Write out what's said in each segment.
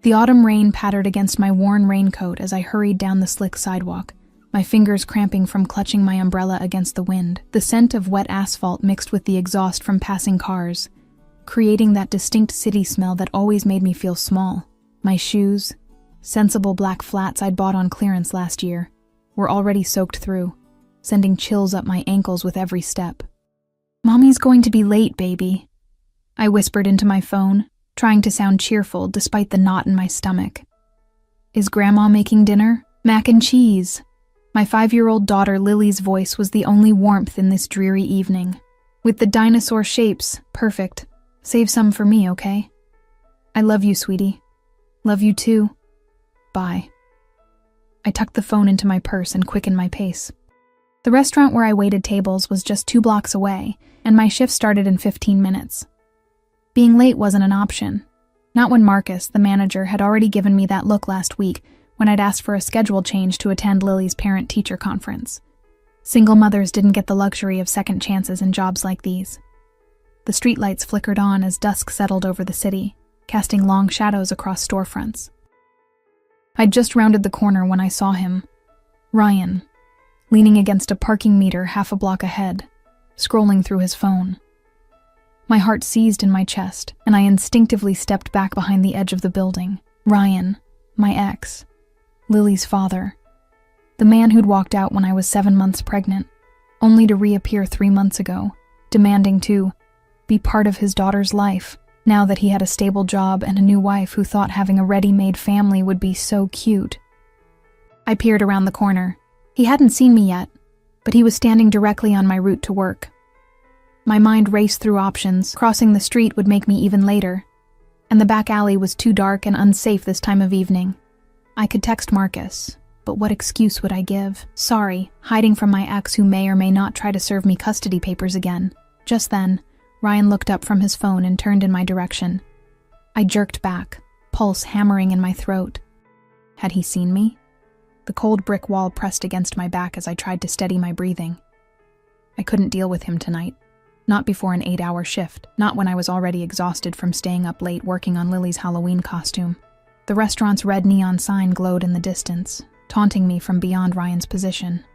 The autumn rain pattered against my worn raincoat as I hurried down the slick sidewalk, my fingers cramping from clutching my umbrella against the wind. The scent of wet asphalt mixed with the exhaust from passing cars, creating that distinct city smell that always made me feel small. My shoes, sensible black flats I'd bought on clearance last year, were already soaked through, sending chills up my ankles with every step. "Mommy's going to be late, baby," I whispered into my phone, trying to sound cheerful despite the knot in my stomach. "Is Grandma making dinner? Mac and cheese." My 5-year-old daughter Lily's voice was the only warmth in this dreary evening. "With the dinosaur shapes, perfect. Save some for me, okay? I love you, sweetie. Love you too. Bye." I tucked the phone into my purse and quickened my pace. The restaurant where I waited tables was just 2 blocks away, and my shift started in 15 minutes. Being late wasn't an option. Not when Marcus, the manager, had already given me that look last week when I'd asked for a schedule change to attend Lily's parent-teacher conference. Single mothers didn't get the luxury of second chances in jobs like these. The streetlights flickered on as dusk settled over the city, casting long shadows across storefronts. I'd just rounded the corner when I saw him, Ryan, leaning against a parking meter half a block ahead, scrolling through his phone. My heart seized in my chest, and I instinctively stepped back behind the edge of the building. Ryan, my ex, Lily's father, the man who'd walked out when I was 7 months pregnant, only to reappear 3 months ago, demanding to be part of his daughter's life, now that he had a stable job and a new wife who thought having a ready-made family would be so cute. I peered around the corner. He hadn't seen me yet, but he was standing directly on my route to work. My mind raced through options. Crossing the street would make me even later, and the back alley was too dark and unsafe this time of evening. I could text Marcus, but what excuse would I give? Sorry, hiding from my ex who may or may not try to serve me custody papers again. Just then, Ryan looked up from his phone and turned in my direction. I jerked back, pulse hammering in my throat. Had he seen me? The cold brick wall pressed against my back as I tried to steady my breathing. I couldn't deal with him tonight. Not before an 8-hour shift, not when I was already exhausted from staying up late working on Lily's Halloween costume. The restaurant's red neon sign glowed in the distance, taunting me from beyond Ryan's position.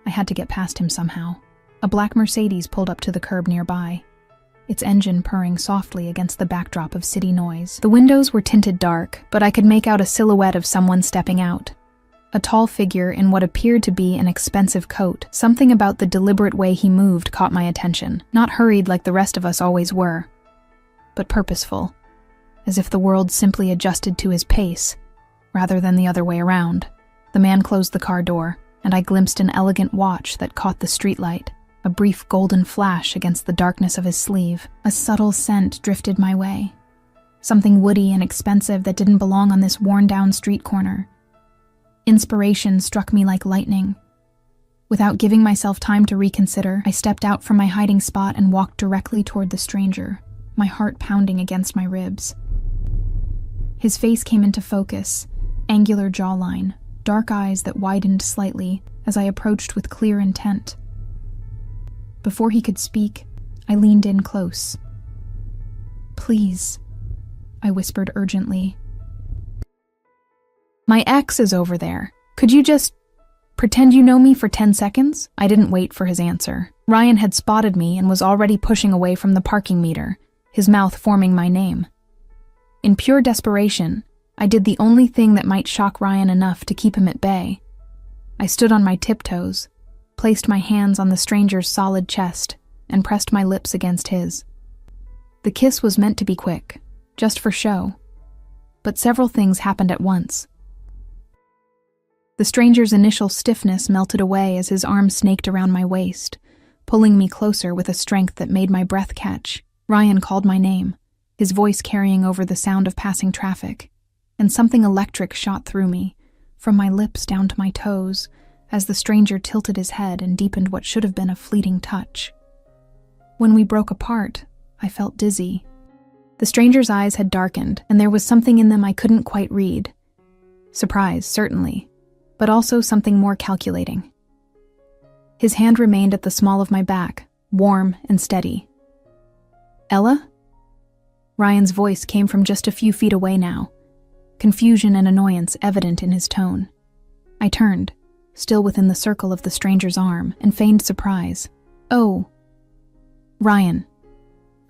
I had to get past him somehow. A black Mercedes pulled up to the curb nearby, its engine purring softly against the backdrop of city noise. The windows were tinted dark, but I could make out a silhouette of someone stepping out. A tall figure in what appeared to be an expensive coat. Something about the deliberate way he moved caught my attention. Not hurried like the rest of us always were, but purposeful, as if the world simply adjusted to his pace, rather than the other way around. The man closed the car door, and I glimpsed an elegant watch that caught the streetlight, a brief golden flash against the darkness of his sleeve. A subtle scent drifted my way, something woody and expensive that didn't belong on this worn-down street corner. Inspiration struck me like lightning. Without giving myself time to reconsider, I stepped out from my hiding spot and walked directly toward the stranger, my heart pounding against my ribs. His face came into focus, angular jawline, dark eyes that widened slightly as I approached with clear intent. Before he could speak, I leaned in close. "Please," I whispered urgently. "My ex is over there. Could you just pretend you know me for 10 seconds? I didn't wait for his answer. Ryan had spotted me and was already pushing away from the parking meter, his mouth forming my name. In pure desperation, I did the only thing that might shock Ryan enough to keep him at bay. I stood on my tiptoes, placed my hands on the stranger's solid chest, and pressed my lips against his. The kiss was meant to be quick, just for show, but several things happened at once. The stranger's initial stiffness melted away as his arm snaked around my waist, pulling me closer with a strength that made my breath catch. Ryan called my name, his voice carrying over the sound of passing traffic, and something electric shot through me, from my lips down to my toes, as the stranger tilted his head and deepened what should have been a fleeting touch. When we broke apart, I felt dizzy. The stranger's eyes had darkened, and there was something in them I couldn't quite read. Surprise, certainly, but also something more calculating. His hand remained at the small of my back, warm and steady. "Ella?" Ryan's voice came from just a few feet away now, confusion and annoyance evident in his tone. I turned, still within the circle of the stranger's arm, and feigned surprise. "Oh, Ryan.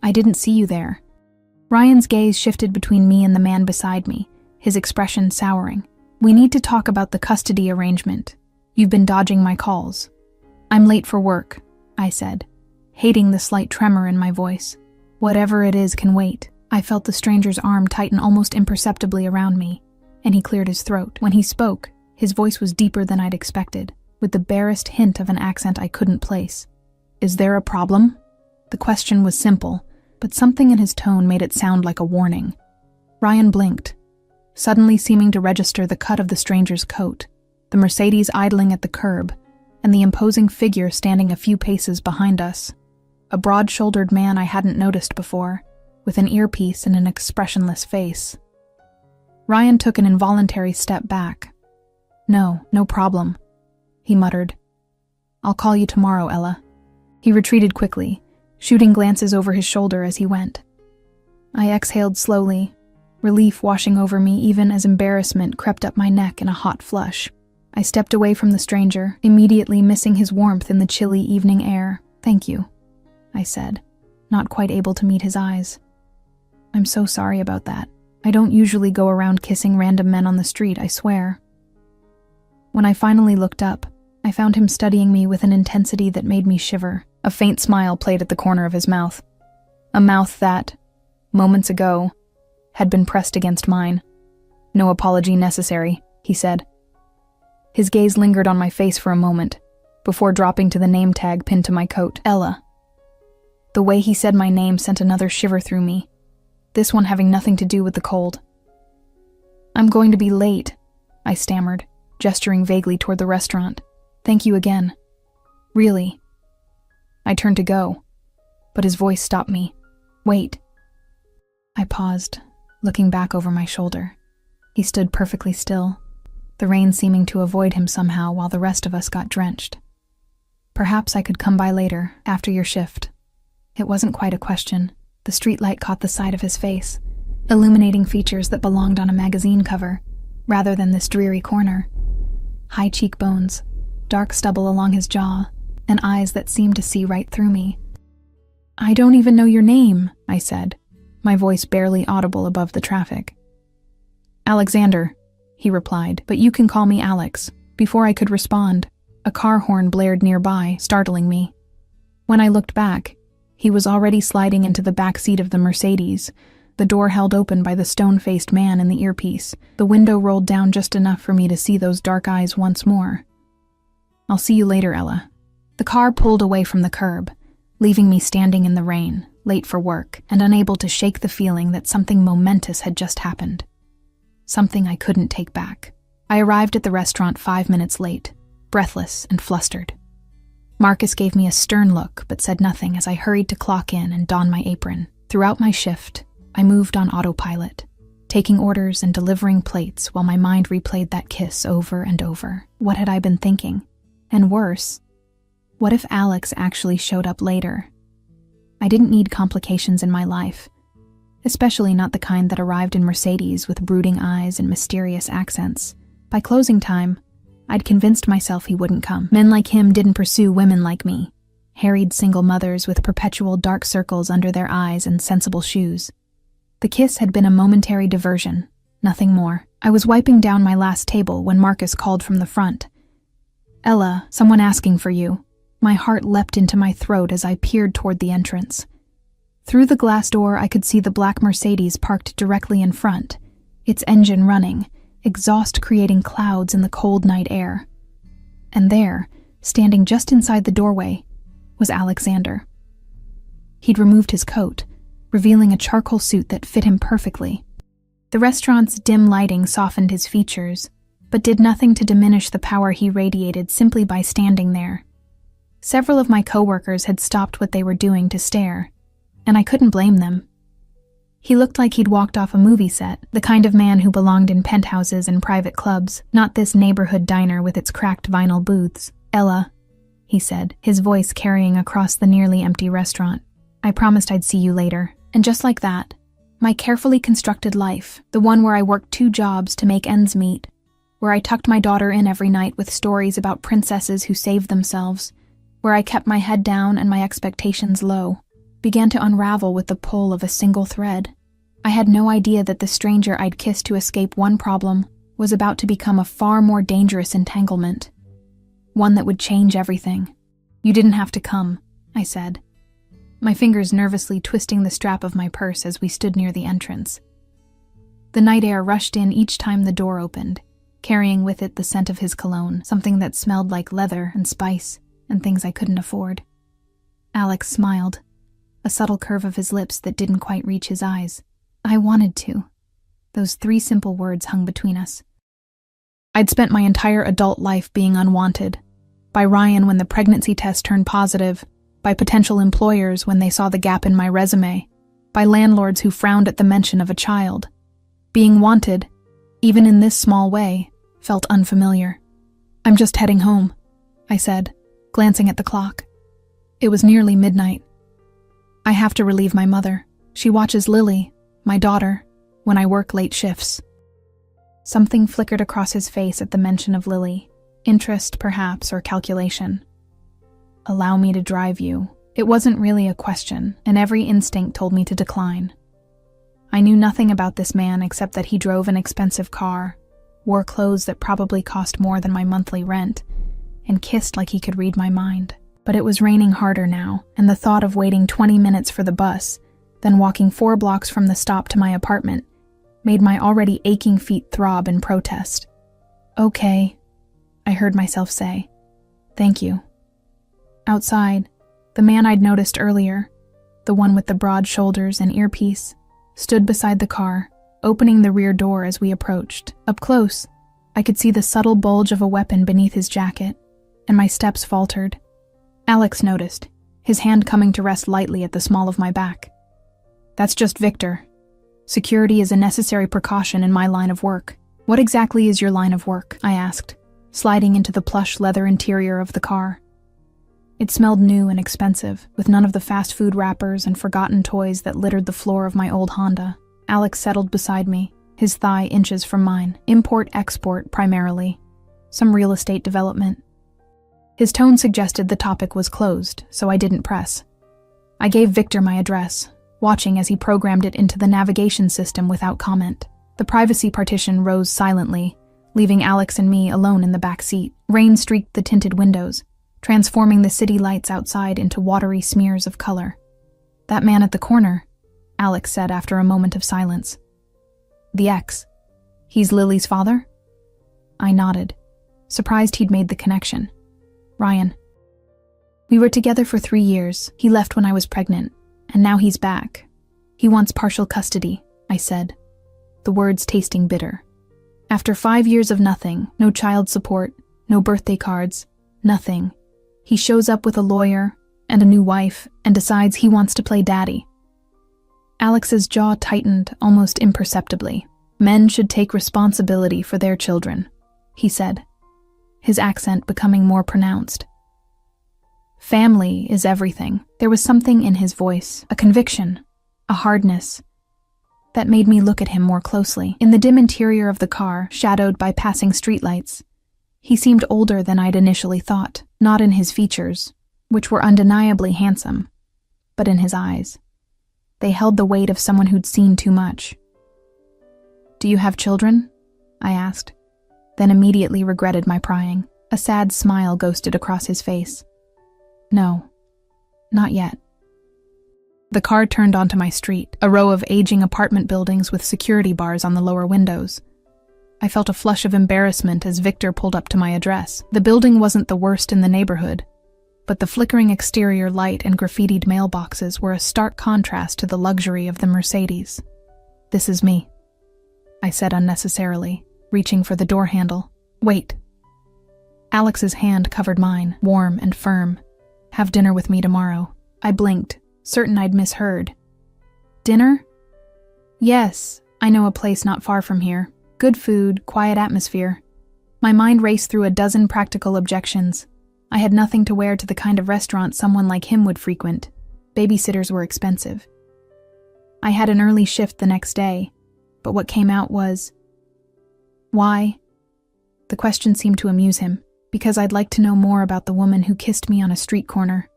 I didn't see you there." Ryan's gaze shifted between me and the man beside me, his expression souring. "We need to talk about the custody arrangement. You've been dodging my calls." "I'm late for work," I said, hating the slight tremor in my voice. "Whatever it is can wait." I felt the stranger's arm tighten almost imperceptibly around me, and he cleared his throat. When he spoke, his voice was deeper than I'd expected, with the barest hint of an accent I couldn't place. "Is there a problem?" The question was simple, but something in his tone made it sound like a warning. Ryan blinked, suddenly seeming to register the cut of the stranger's coat, the Mercedes idling at the curb, and the imposing figure standing a few paces behind us. A broad-shouldered man I hadn't noticed before, with an earpiece and an expressionless face. Ryan took an involuntary step back. No problem," he muttered. "I'll call you tomorrow, Ella." He retreated quickly, shooting glances over his shoulder as he went. I exhaled slowly, relief washing over me even as embarrassment crept up my neck in a hot flush. I stepped away from the stranger, immediately missing his warmth in the chilly evening air. "Thank you," I said, not quite able to meet his eyes. "I'm so sorry about that. I don't usually go around kissing random men on the street, I swear." When I finally looked up, I found him studying me with an intensity that made me shiver. A faint smile played at the corner of his mouth. A mouth that, moments ago, had been pressed against mine. "No apology necessary," he said. His gaze lingered on my face for a moment, before dropping to the name tag pinned to my coat. "Ella." The way he said my name sent another shiver through me, this one having nothing to do with the cold. "I'm going to be late," I stammered, gesturing vaguely toward the restaurant. "Thank you again. Really." I turned to go, but his voice stopped me. "Wait." I paused, looking back over my shoulder. He stood perfectly still, the rain seeming to avoid him somehow while the rest of us got drenched. "Perhaps I could come by later, after your shift." It wasn't quite a question. The streetlight caught the side of his face, illuminating features that belonged on a magazine cover, rather than this dreary corner. High cheekbones, dark stubble along his jaw, and eyes that seemed to see right through me. "I don't even know your name," I said, my voice barely audible above the traffic. "Alexander," he replied, "but you can call me Alex." Before I could respond, a car horn blared nearby, startling me. When I looked back, he was already sliding into the back seat of the Mercedes, the door held open by the stone-faced man in the earpiece. The window rolled down just enough for me to see those dark eyes once more. "I'll see you later, Ella." The car pulled away from the curb, leaving me standing in the rain, late for work, and unable to shake the feeling that something momentous had just happened. Something I couldn't take back. I arrived at the restaurant 5 minutes late, breathless and flustered. Marcus gave me a stern look but said nothing as I hurried to clock in and don my apron. Throughout my shift, I moved on autopilot, taking orders and delivering plates while my mind replayed that kiss over and over. What had I been thinking? And worse, what if Alex actually showed up later? I didn't need complications in my life, especially not the kind that arrived in Mercedes with brooding eyes and mysterious accents. By closing time, I'd convinced myself he wouldn't come. Men like him didn't pursue women like me, harried single mothers with perpetual dark circles under their eyes and sensible shoes. The kiss had been a momentary diversion, nothing more. I was wiping down my last table when Marcus called from the front. "Ella, someone asking for you." My heart leapt into my throat as I peered toward the entrance. Through the glass door, I could see the black Mercedes parked directly in front, its engine running, exhaust creating clouds in the cold night air. And there, standing just inside the doorway, was Alexander. He'd removed his coat, revealing a charcoal suit that fit him perfectly. The restaurant's dim lighting softened his features, but did nothing to diminish the power he radiated simply by standing there. Several of my coworkers had stopped what they were doing to stare, and I couldn't blame them. He looked like he'd walked off a movie set, the kind of man who belonged in penthouses and private clubs, not this neighborhood diner with its cracked vinyl booths. "Ella," he said, his voice carrying across the nearly empty restaurant. "I promised I'd see you later." And just like that, My carefully constructed life, the one where I worked 2 jobs to make ends meet, where I tucked my daughter in every night with stories about princesses who saved themselves, where I kept my head down and my expectations low, began to unravel with the pull of a single thread. I had no idea that the stranger I'd kissed to escape one problem was about to become a far more dangerous entanglement, one that would change everything. "You didn't have to come," I said, my fingers nervously twisting the strap of my purse as we stood near the entrance. The night air rushed in each time the door opened, carrying with it the scent of his cologne, something that smelled like leather and spice and things I couldn't afford. Alex smiled, a subtle curve of his lips that didn't quite reach his eyes. I wanted to. Those 3 simple words hung between us. I'd spent my entire adult life being unwanted, by Ryan when the pregnancy test turned positive, by potential employers when they saw the gap in my resume, by landlords who frowned at the mention of a child. Being wanted, even in this small way, felt unfamiliar. "I'm just heading home," I said, glancing at the clock. It was nearly midnight. "I have to relieve my mother. She watches Lily, my daughter, when I work late shifts." Something flickered across his face at the mention of Lily. Interest, perhaps, or calculation. "Allow me to drive you." It wasn't really a question, and every instinct told me to decline. I knew nothing about this man except that he drove an expensive car, wore clothes that probably cost more than my monthly rent, and kissed like he could read my mind. But it was raining harder now, and the thought of waiting 20 minutes for the bus, then walking 4 blocks from the stop to my apartment, made my already aching feet throb in protest. "Okay," I heard myself say. "Thank you." Outside, the man I'd noticed earlier, the one with the broad shoulders and earpiece, stood beside the car, opening the rear door as we approached. Up close, I could see the subtle bulge of a weapon beneath his jacket, and my steps faltered. Alex noticed, his hand coming to rest lightly at the small of my back. "That's just Victor. Security is a necessary precaution in my line of work." "What exactly is your line of work?" I asked, sliding into the plush leather interior of the car. It smelled new and expensive, with none of the fast food wrappers and forgotten toys that littered the floor of my old Honda. Alex settled beside me, his thigh inches from mine. "Import-export, primarily. Some real estate development." His tone suggested the topic was closed, so I didn't press. I gave Victor my address, watching as he programmed it into the navigation system without comment. The privacy partition rose silently, leaving Alex and me alone in the back seat. Rain streaked the tinted windows, transforming the city lights outside into watery smears of color. "That man at the corner," Alex said after a moment of silence. "The ex. He's Lily's father?" I nodded, surprised he'd made the connection. "Ryan. We were together for 3 years. He left when I was pregnant, and now he's back. He wants partial custody," I said, the words tasting bitter. "After 5 years of nothing, no child support, no birthday cards, nothing, he shows up with a lawyer and a new wife and decides he wants to play daddy." Alex's jaw tightened almost imperceptibly. "Men should take responsibility for their children," he said, his accent becoming more pronounced. "Family is everything." There was something in his voice, a conviction, a hardness, that made me look at him more closely. In the dim interior of the car, shadowed by passing streetlights, he seemed older than I'd initially thought, not in his features, which were undeniably handsome, but in his eyes. They held the weight of someone who'd seen too much. "Do you have children?" I asked, then immediately regretted my prying. A sad smile ghosted across his face. "No, not yet." The car turned onto my street, a row of aging apartment buildings with security bars on the lower windows. I felt a flush of embarrassment as Victor pulled up to my address. The building wasn't the worst in the neighborhood, but the flickering exterior light and graffitied mailboxes were a stark contrast to the luxury of the Mercedes. "This is me," I said unnecessarily, reaching for the door handle. "Wait." Alex's hand covered mine, warm and firm. "Have dinner with me tomorrow." I blinked, certain I'd misheard. "Dinner?" "Yes, I know a place not far from here. Good food, quiet atmosphere." My mind raced through a dozen practical objections. I had nothing to wear to the kind of restaurant someone like him would frequent. Babysitters were expensive. I had an early shift the next day, but what came out was, "Why?" The question seemed to amuse him, because I'd like to know more about the woman who kissed me on a street corner.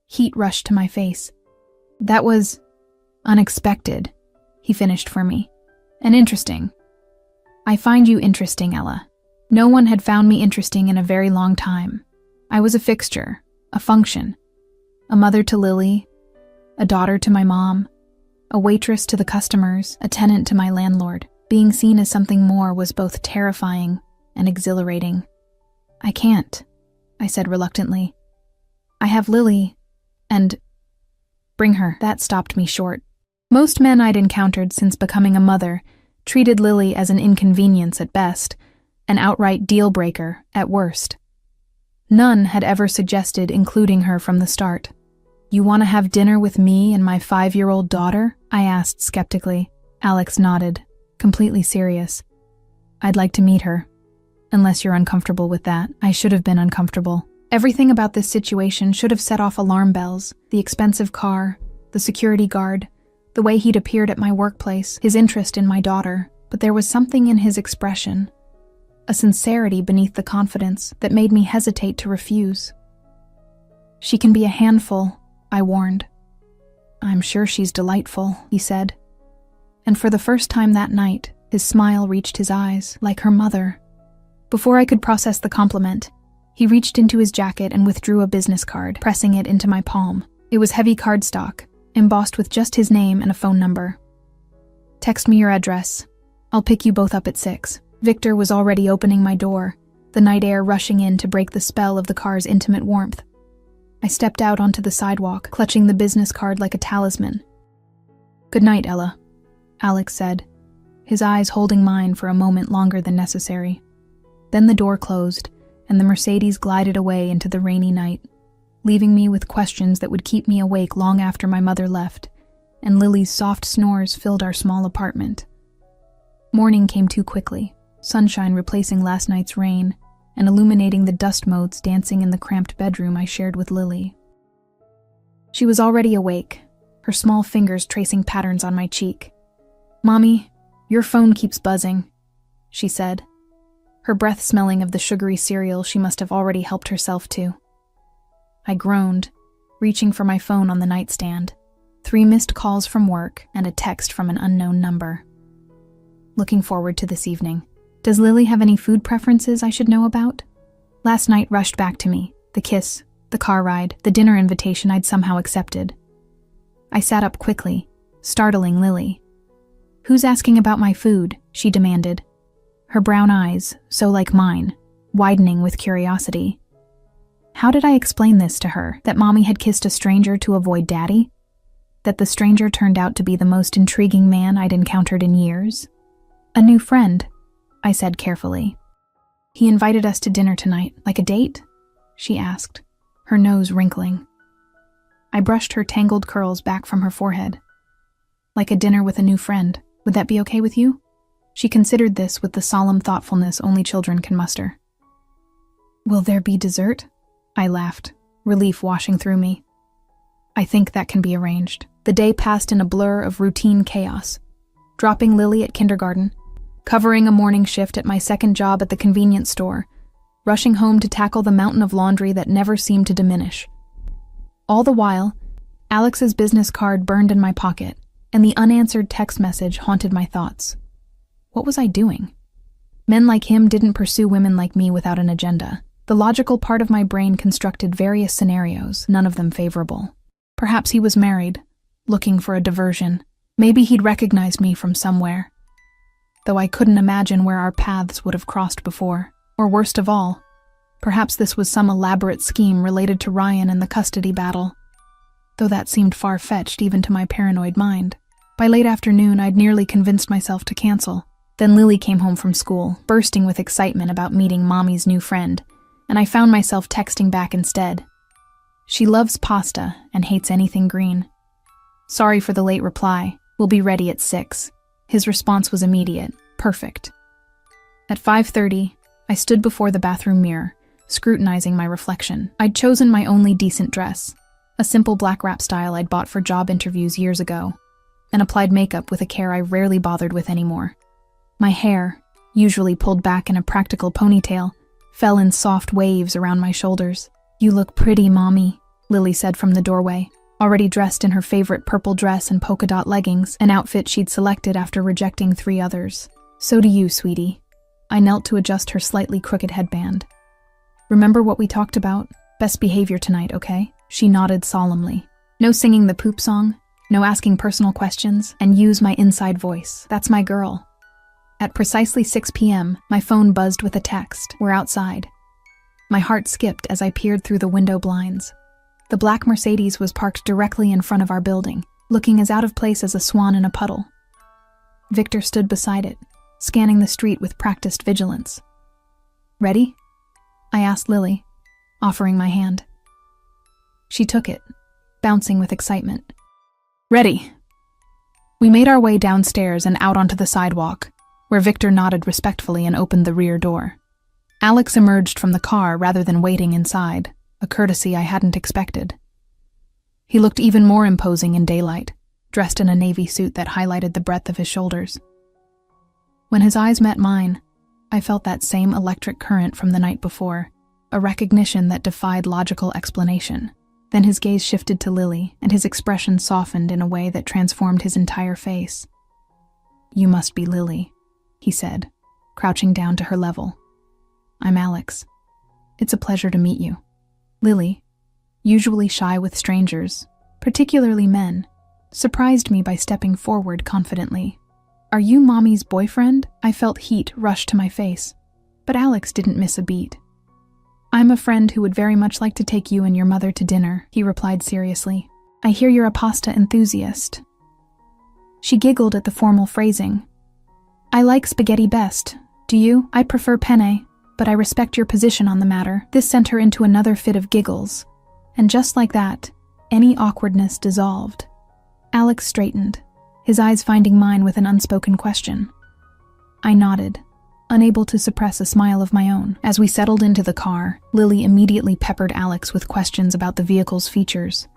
Heat rushed to my face. "That was unexpected," he finished for me. "And interesting." "I find you interesting, Ella. No one had found me interesting in a very long time. I was a fixture, a function, a mother to Lily, a daughter to my mom, a waitress to the customers, a tenant to my landlord. Being seen as something more was both terrifying and exhilarating. "I can't," I said reluctantly. "I have Lily, and bring her." That stopped me short. Most men I'd encountered since becoming a mother treated Lily as an inconvenience at best, an outright deal-breaker at worst. None had ever suggested including her from the start. "You want to have dinner with me and my 5-year-old daughter?" I asked skeptically. Alex nodded, completely serious. "I'd like to meet her. Unless you're uncomfortable with that." I should have been uncomfortable. Everything about this situation should have set off alarm bells. The expensive car, the security guard, the way he'd appeared at my workplace, his interest in my daughter. But there was something in his expression, a sincerity beneath the confidence, that made me hesitate to refuse. "She can be a handful," I warned. "I'm sure she's delightful," he said. And for the first time that night, his smile reached his eyes, like her mother. Before I could process the compliment, he reached into his jacket and withdrew a business card, pressing it into my palm. It was heavy cardstock, embossed with just his name and a phone number. "Text me your address. I'll pick you both up at 6. Victor was already opening my door, the night air rushing in to break the spell of the car's intimate warmth. I stepped out onto the sidewalk, clutching the business card like a talisman. "Good night, Ella," Alex said, his eyes holding mine for a moment longer than necessary. Then the door closed, and the Mercedes glided away into the rainy night, leaving me with questions that would keep me awake long after my mother left, and Lily's soft snores filled our small apartment. Morning came too quickly, sunshine replacing last night's rain, and illuminating the dust motes dancing in the cramped bedroom I shared with Lily. She was already awake, her small fingers tracing patterns on my cheek. "Mommy, your phone keeps buzzing," she said, her breath smelling of the sugary cereal she must have already helped herself to. I groaned, reaching for my phone on the nightstand. 3 missed calls from work and a text from an unknown number. Looking forward to this evening. Does Lily have any food preferences I should know about? Last night rushed back to me, the kiss, the car ride, the dinner invitation I'd somehow accepted. I sat up quickly, startling Lily. "Who's asking about my food?" she demanded, her brown eyes, so like mine, widening with curiosity. How did I explain this to her, that Mommy had kissed a stranger to avoid Daddy? That the stranger turned out to be the most intriguing man I'd encountered in years? "A new friend," I said carefully. "He invited us to dinner tonight, like a date?" she asked, her nose wrinkling. I brushed her tangled curls back from her forehead. "Like a dinner with a new friend. Would that be okay with you?" She considered this with the solemn thoughtfulness only children can muster. "Will there be dessert?" I laughed, relief washing through me. "I think that can be arranged." The day passed in a blur of routine chaos. Dropping Lily at kindergarten, covering a morning shift at my second job at the convenience store, rushing home to tackle the mountain of laundry that never seemed to diminish. All the while, Alex's business card burned in my pocket, and the unanswered text message haunted my thoughts. What was I doing? Men like him didn't pursue women like me without an agenda. The logical part of my brain constructed various scenarios, none of them favorable. Perhaps he was married, looking for a diversion. Maybe he'd recognized me from somewhere, though I couldn't imagine where our paths would have crossed before. Or worst of all, perhaps this was some elaborate scheme related to Ryan and the custody battle, though that seemed far-fetched even to my paranoid mind. By late afternoon, I'd nearly convinced myself to cancel. Then Lily came home from school, bursting with excitement about meeting Mommy's new friend, and I found myself texting back instead. She loves pasta and hates anything green. "Sorry for the late reply. We'll be ready at 6. His response was immediate. Perfect. At 5:30, I stood before the bathroom mirror, scrutinizing my reflection. I'd chosen my only decent dress, a simple black wrap style I'd bought for job interviews years ago. and applied makeup with a care I rarely bothered with anymore. My hair, usually pulled back in a practical ponytail, fell in soft waves around my shoulders. "You look pretty, Mommy," Lily said from the doorway, already dressed in her favorite purple dress and polka dot leggings, an outfit she'd selected after rejecting 3 others. "So do you, sweetie." I knelt to adjust her slightly crooked headband. "Remember what we talked about? Best behavior tonight, okay?" She nodded solemnly. "No singing the poop song, no asking personal questions, and use my inside voice. That's my girl." At precisely 6 p.m., my phone buzzed with a text. "We're outside." My heart skipped as I peered through the window blinds. The black Mercedes was parked directly in front of our building, looking as out of place as a swan in a puddle. Victor stood beside it, scanning the street with practiced vigilance. "Ready?" I asked Lily, offering my hand. She took it, bouncing with excitement. "Ready." We made our way downstairs and out onto the sidewalk, where Victor nodded respectfully and opened the rear door. Alex emerged from the car rather than waiting inside, a courtesy I hadn't expected. He looked even more imposing in daylight, dressed in a navy suit that highlighted the breadth of his shoulders. When his eyes met mine, I felt that same electric current from the night before, a recognition that defied logical explanation. Then his gaze shifted to Lily, and his expression softened in a way that transformed his entire face. "You must be Lily," he said, crouching down to her level. "I'm Alex. It's a pleasure to meet you." Lily, usually shy with strangers, particularly men, surprised me by stepping forward confidently. "Are you Mommy's boyfriend?" I felt heat rush to my face, but Alex didn't miss a beat. "I'm a friend who would very much like to take you and your mother to dinner," he replied seriously. "I hear you're a pasta enthusiast." She giggled at the formal phrasing. "I like spaghetti best. Do you? I prefer penne, but I respect your position on the matter." This sent her into another fit of giggles, and just like that, any awkwardness dissolved. Alex straightened, his eyes finding mine with an unspoken question. I nodded, unable to suppress a smile of my own. As we settled into the car, Lily immediately peppered Alex with questions about the vehicle's features,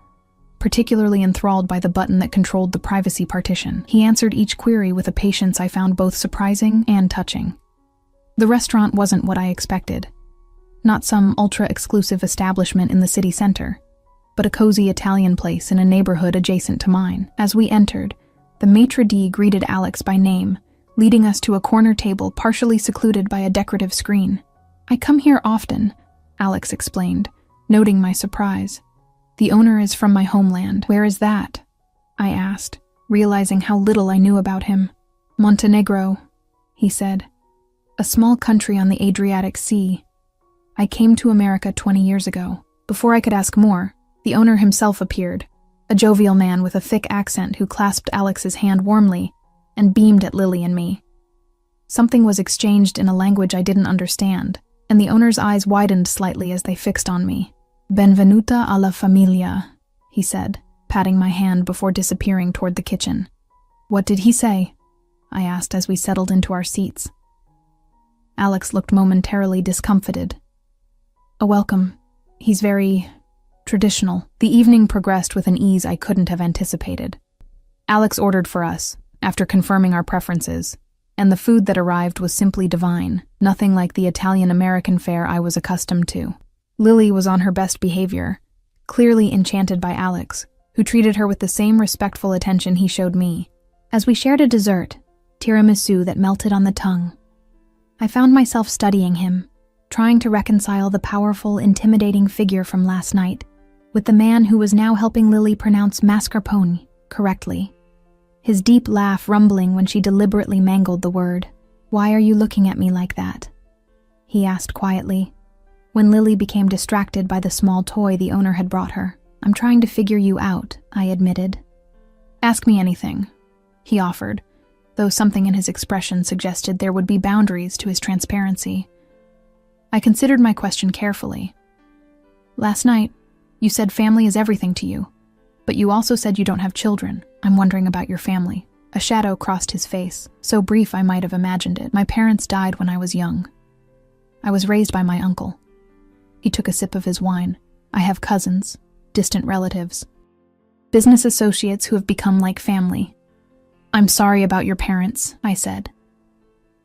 particularly enthralled by the button that controlled the privacy partition. He answered each query with a patience I found both surprising and touching. The restaurant wasn't what I expected. Not some ultra-exclusive establishment in the city center, but a cozy Italian place in a neighborhood adjacent to mine. As we entered, the maitre d' greeted Alex by name, leading us to a corner table partially secluded by a decorative screen. "I come here often," Alex explained, noting my surprise. "The owner is from my homeland." "Where is that?" I asked, realizing how little I knew about him. "Montenegro," he said. "A small country on the Adriatic Sea. I came to America 20 years ago." Before I could ask more, the owner himself appeared, a jovial man with a thick accent who clasped Alex's hand warmly and beamed at Lily and me. Something was exchanged in a language I didn't understand, and the owner's eyes widened slightly as they fixed on me. "Benvenuta alla familia," he said, patting my hand before disappearing toward the kitchen. "What did he say?" I asked as we settled into our seats. Alex looked momentarily discomfited. "A welcome. He's very traditional." The evening progressed with an ease I couldn't have anticipated. Alex ordered for us, after confirming our preferences, and the food that arrived was simply divine, nothing like the Italian-American fare I was accustomed to. Lily was on her best behavior, clearly enchanted by Alex, who treated her with the same respectful attention he showed me. As we shared a dessert, tiramisu that melted on the tongue, I found myself studying him, trying to reconcile the powerful, intimidating figure from last night with the man who was now helping Lily pronounce mascarpone correctly, his deep laugh rumbling when she deliberately mangled the word. "Why are you looking at me like that?" he asked quietly, when Lily became distracted by the small toy the owner had brought her. "I'm trying to figure you out," I admitted. "Ask me anything," he offered, though something in his expression suggested there would be boundaries to his transparency. I considered my question carefully. "Last night, you said family is everything to you, but you also said you don't have children. I'm wondering about your family." A shadow crossed his face, so brief I might have imagined it. "My parents died when I was young. I was raised by my uncle." He took a sip of his wine. "I have cousins, distant relatives, business associates who have become like family. I'm sorry about your parents, I said,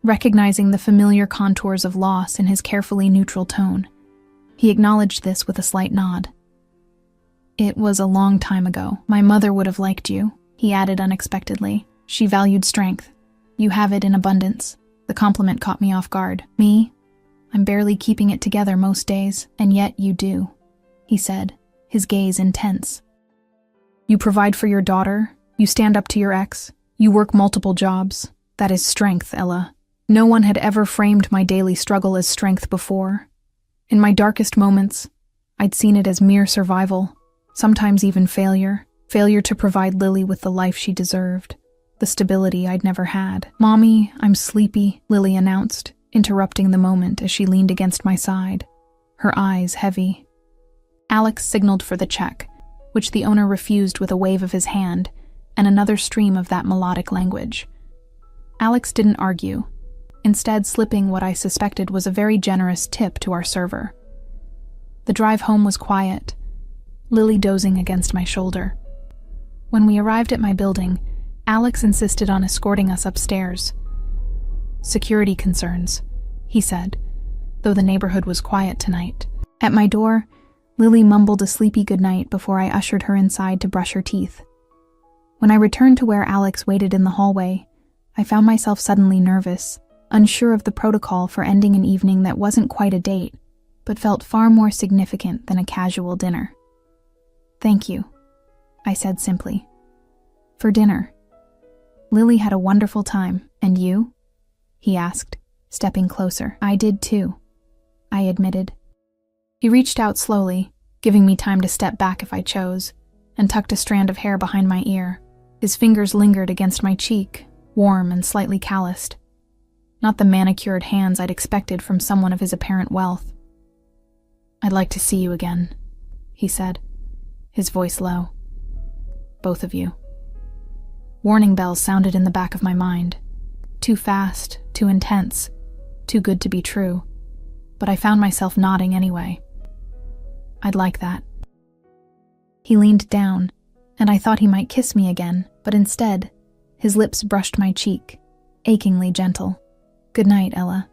recognizing the familiar contours of loss in his carefully neutral tone. He acknowledged this with a slight nod. It was a long time ago. My mother would have liked you, he added unexpectedly. She valued strength. You have it in abundance. The compliment caught me off guard. Me? I'm barely keeping it together most days, and yet you do, he said, his gaze intense. You provide for your daughter, you stand up to your ex, you work multiple jobs. That is strength, Ella. No one had ever framed my daily struggle as strength before. In my darkest moments, I'd seen it as mere survival, sometimes even failure to provide Lily with the life she deserved, the stability I'd never had. Mommy, I'm sleepy, Lily announced, interrupting the moment as she leaned against my side, her eyes heavy. Alex signaled for the check, which the owner refused with a wave of his hand and another stream of that melodic language. Alex didn't argue, instead slipping what I suspected was a very generous tip to our server. The drive home was quiet, Lily dozing against my shoulder. When we arrived at my building, Alex insisted on escorting us upstairs. Security concerns, he said, though the neighborhood was quiet tonight. At my door, Lily mumbled a sleepy goodnight before I ushered her inside to brush her teeth. When I returned to where Alex waited in the hallway, I found myself suddenly nervous, unsure of the protocol for ending an evening that wasn't quite a date, but felt far more significant than a casual dinner. Thank you, I said simply. For dinner. Lily had a wonderful time, and you? He asked, stepping closer. I did too, I admitted. He reached out slowly, giving me time to step back if I chose, and tucked a strand of hair behind my ear. His fingers lingered against my cheek, warm and slightly calloused. Not the manicured hands I'd expected from someone of his apparent wealth. I'd like to see you again, he said, his voice low. Both of you. Warning bells sounded in the back of my mind. Too fast, too intense, too good to be true. But I found myself nodding anyway. I'd like that. He leaned down, and I thought he might kiss me again, but instead, his lips brushed my cheek, achingly gentle. Good night, Ella.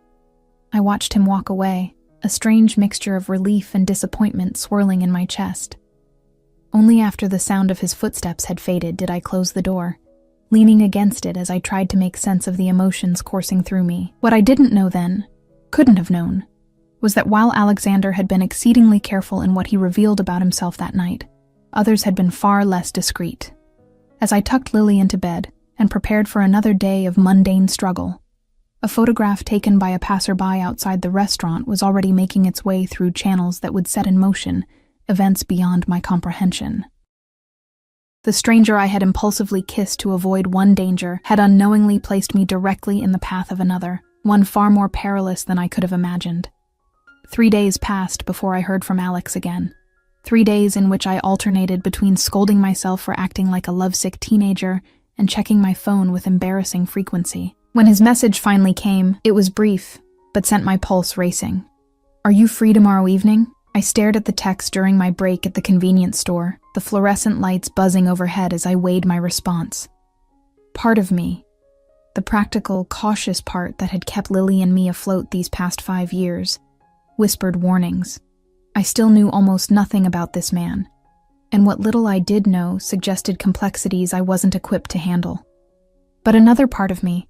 I watched him walk away, a strange mixture of relief and disappointment swirling in my chest. Only after the sound of his footsteps had faded did I close the door, leaning against it as I tried to make sense of the emotions coursing through me. What I didn't know then, couldn't have known, was that while Alexander had been exceedingly careful in what he revealed about himself that night, others had been far less discreet. As I tucked Lily into bed and prepared for another day of mundane struggle, a photograph taken by a passerby outside the restaurant was already making its way through channels that would set in motion events beyond my comprehension. The stranger I had impulsively kissed to avoid one danger had unknowingly placed me directly in the path of another, one far more perilous than I could have imagined. 3 days passed before I heard from Alex again. 3 days in which I alternated between scolding myself for acting like a lovesick teenager and checking my phone with embarrassing frequency. When his message finally came, it was brief, but sent my pulse racing. Are you free tomorrow evening? I stared at the text during my break at the convenience store, the fluorescent lights buzzing overhead as I weighed my response. Part of me, the practical, cautious part that had kept Lily and me afloat these past 5 years, whispered warnings. I still knew almost nothing about this man, and what little I did know suggested complexities I wasn't equipped to handle. But another part of me,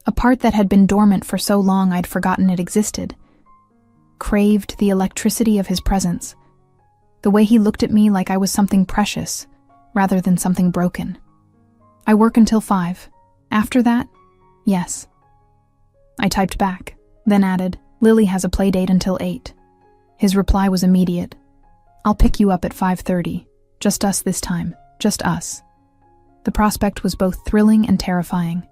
a part that had been dormant for so long I'd forgotten it existed, craved the electricity of his presence, the way he looked at me like I was something precious, rather than something broken. I work until 5. After that, yes. I typed back, then added, Lily has a play date until 8. His reply was immediate. I'll pick you up at 5:30. Just us this time. Just us. The prospect was both thrilling and terrifying.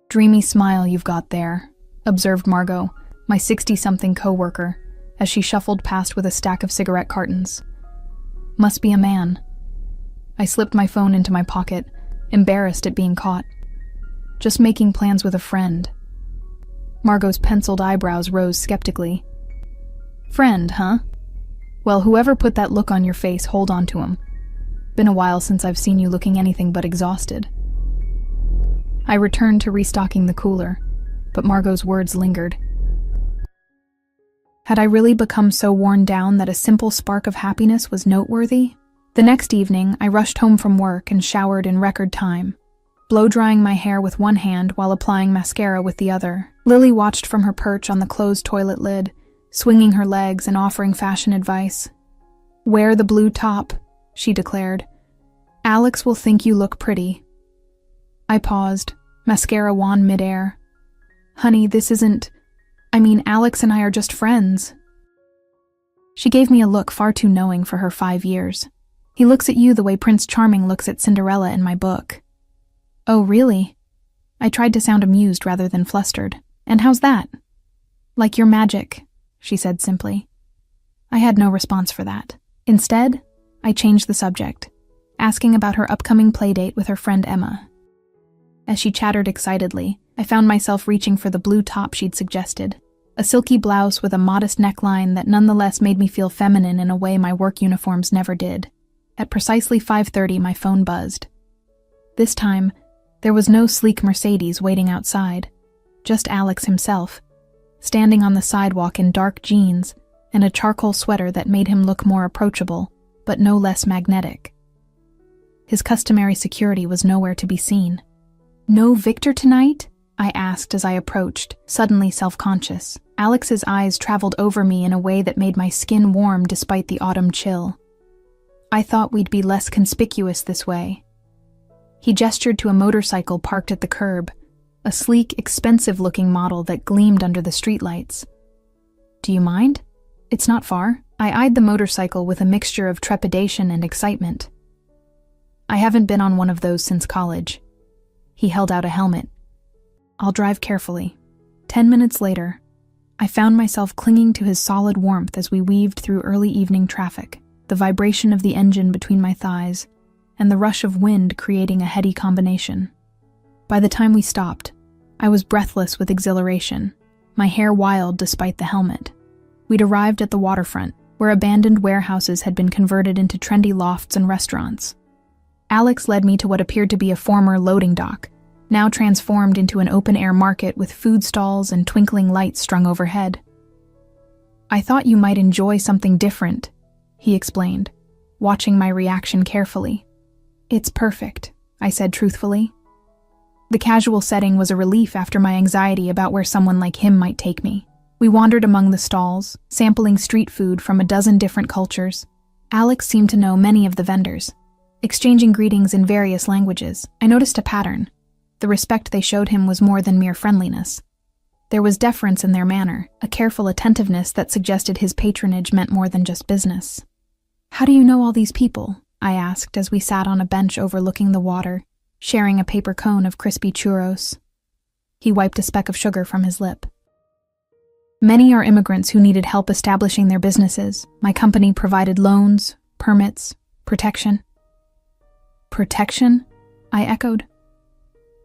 Dreamy smile you've got there, observed Margot, my 60-something co-worker, as she shuffled past with a stack of cigarette cartons. Must be a man. I slipped my phone into my pocket, embarrassed at being caught. Just making plans with a friend. Margot's penciled eyebrows rose skeptically. Friend, huh? Well, whoever put that look on your face, hold on to him. Been a while since I've seen you looking anything but exhausted. I returned to restocking the cooler, but Margot's words lingered. Had I really become so worn down that a simple spark of happiness was noteworthy? The next evening, I rushed home from work and showered in record time, blow-drying my hair with one hand while applying mascara with the other. Lily watched from her perch on the closed toilet lid, swinging her legs and offering fashion advice. "Wear the blue top," she declared. "Alex will think you look pretty." I paused, mascara wand midair. "Honey, this isn't... Alex and I are just friends." She gave me a look far too knowing for her 5 years. "He looks at you the way Prince Charming looks at Cinderella in my book." "Oh, really?" I tried to sound amused rather than flustered. "And how's that?" "Like your magic," she said simply. I had no response for that. Instead, I changed the subject, asking about her upcoming playdate with her friend Emma. As she chattered excitedly, I found myself reaching for the blue top she'd suggested, a silky blouse with a modest neckline that nonetheless made me feel feminine in a way my work uniforms never did. At precisely 5:30, my phone buzzed. This time, there was no sleek Mercedes waiting outside, just Alex himself, standing on the sidewalk in dark jeans and a charcoal sweater that made him look more approachable, but no less magnetic. His customary security was nowhere to be seen. "No Victor tonight?" I asked as I approached, suddenly self-conscious. Alex's eyes traveled over me in a way that made my skin warm despite the autumn chill. "I thought we'd be less conspicuous this way." He gestured to a motorcycle parked at the curb, a sleek, expensive-looking model that gleamed under the streetlights. "Do you mind? It's not far." I eyed the motorcycle with a mixture of trepidation and excitement. "I haven't been on one of those since college." He held out a helmet. "I'll drive carefully." 10 minutes later, I found myself clinging to his solid warmth as we weaved through early evening traffic, the vibration of the engine between my thighs, and the rush of wind creating a heady combination. By the time we stopped, I was breathless with exhilaration, my hair wild despite the helmet. We'd arrived at the waterfront, where abandoned warehouses had been converted into trendy lofts and restaurants. Alex led me to what appeared to be a former loading dock, now transformed into an open-air market with food stalls and twinkling lights strung overhead. "I thought you might enjoy something different," he explained, watching my reaction carefully. "It's perfect," I said truthfully. The casual setting was a relief after my anxiety about where someone like him might take me. We wandered among the stalls, sampling street food from a dozen different cultures. Alex seemed to know many of the vendors. Exchanging greetings in various languages, I noticed a pattern. The respect they showed him was more than mere friendliness. There was deference in their manner, a careful attentiveness that suggested his patronage meant more than just business. "How do you know all these people?" I asked as we sat on a bench overlooking the water, sharing a paper cone of crispy churros. He wiped a speck of sugar from his lip. "Many are immigrants who needed help establishing their businesses. My company provided loans, permits, protection." "Protection?" I echoed.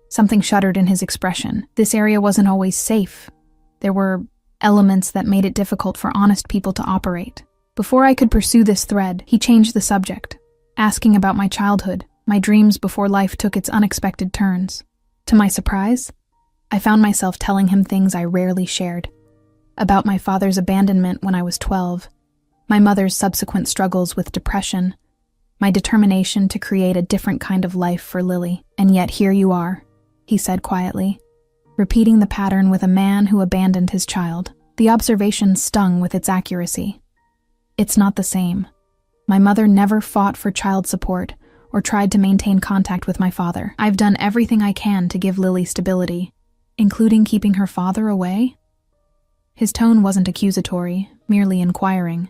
Something shuddered in his expression. This area wasn't always safe. There were elements that made it difficult for honest people to operate. Before I could pursue this thread, he changed the subject, asking about my childhood, my dreams before life took its unexpected turns. To my surprise, I found myself telling him things I rarely shared. About my father's abandonment when I was 12, my mother's subsequent struggles with depression, my determination to create a different kind of life for Lily. "And yet here you are," he said quietly, repeating the pattern with a man who abandoned his child. The observation stung with its accuracy. "It's not the same. My mother never fought for child support or tried to maintain contact with my father. I've done everything I can to give Lily stability, including keeping her father away." His tone wasn't accusatory, merely inquiring.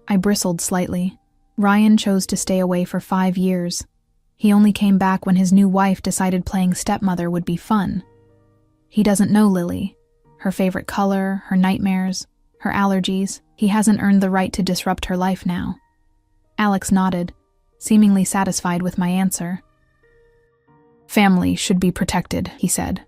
I bristled slightly. Ryan chose to stay away for 5 years. He only came back when his new wife decided playing stepmother would be fun. He doesn't know Lily, her favorite color, her nightmares, her allergies. He hasn't earned the right to disrupt her life now. Alex nodded, seemingly satisfied with my answer. "Family should be protected," he said.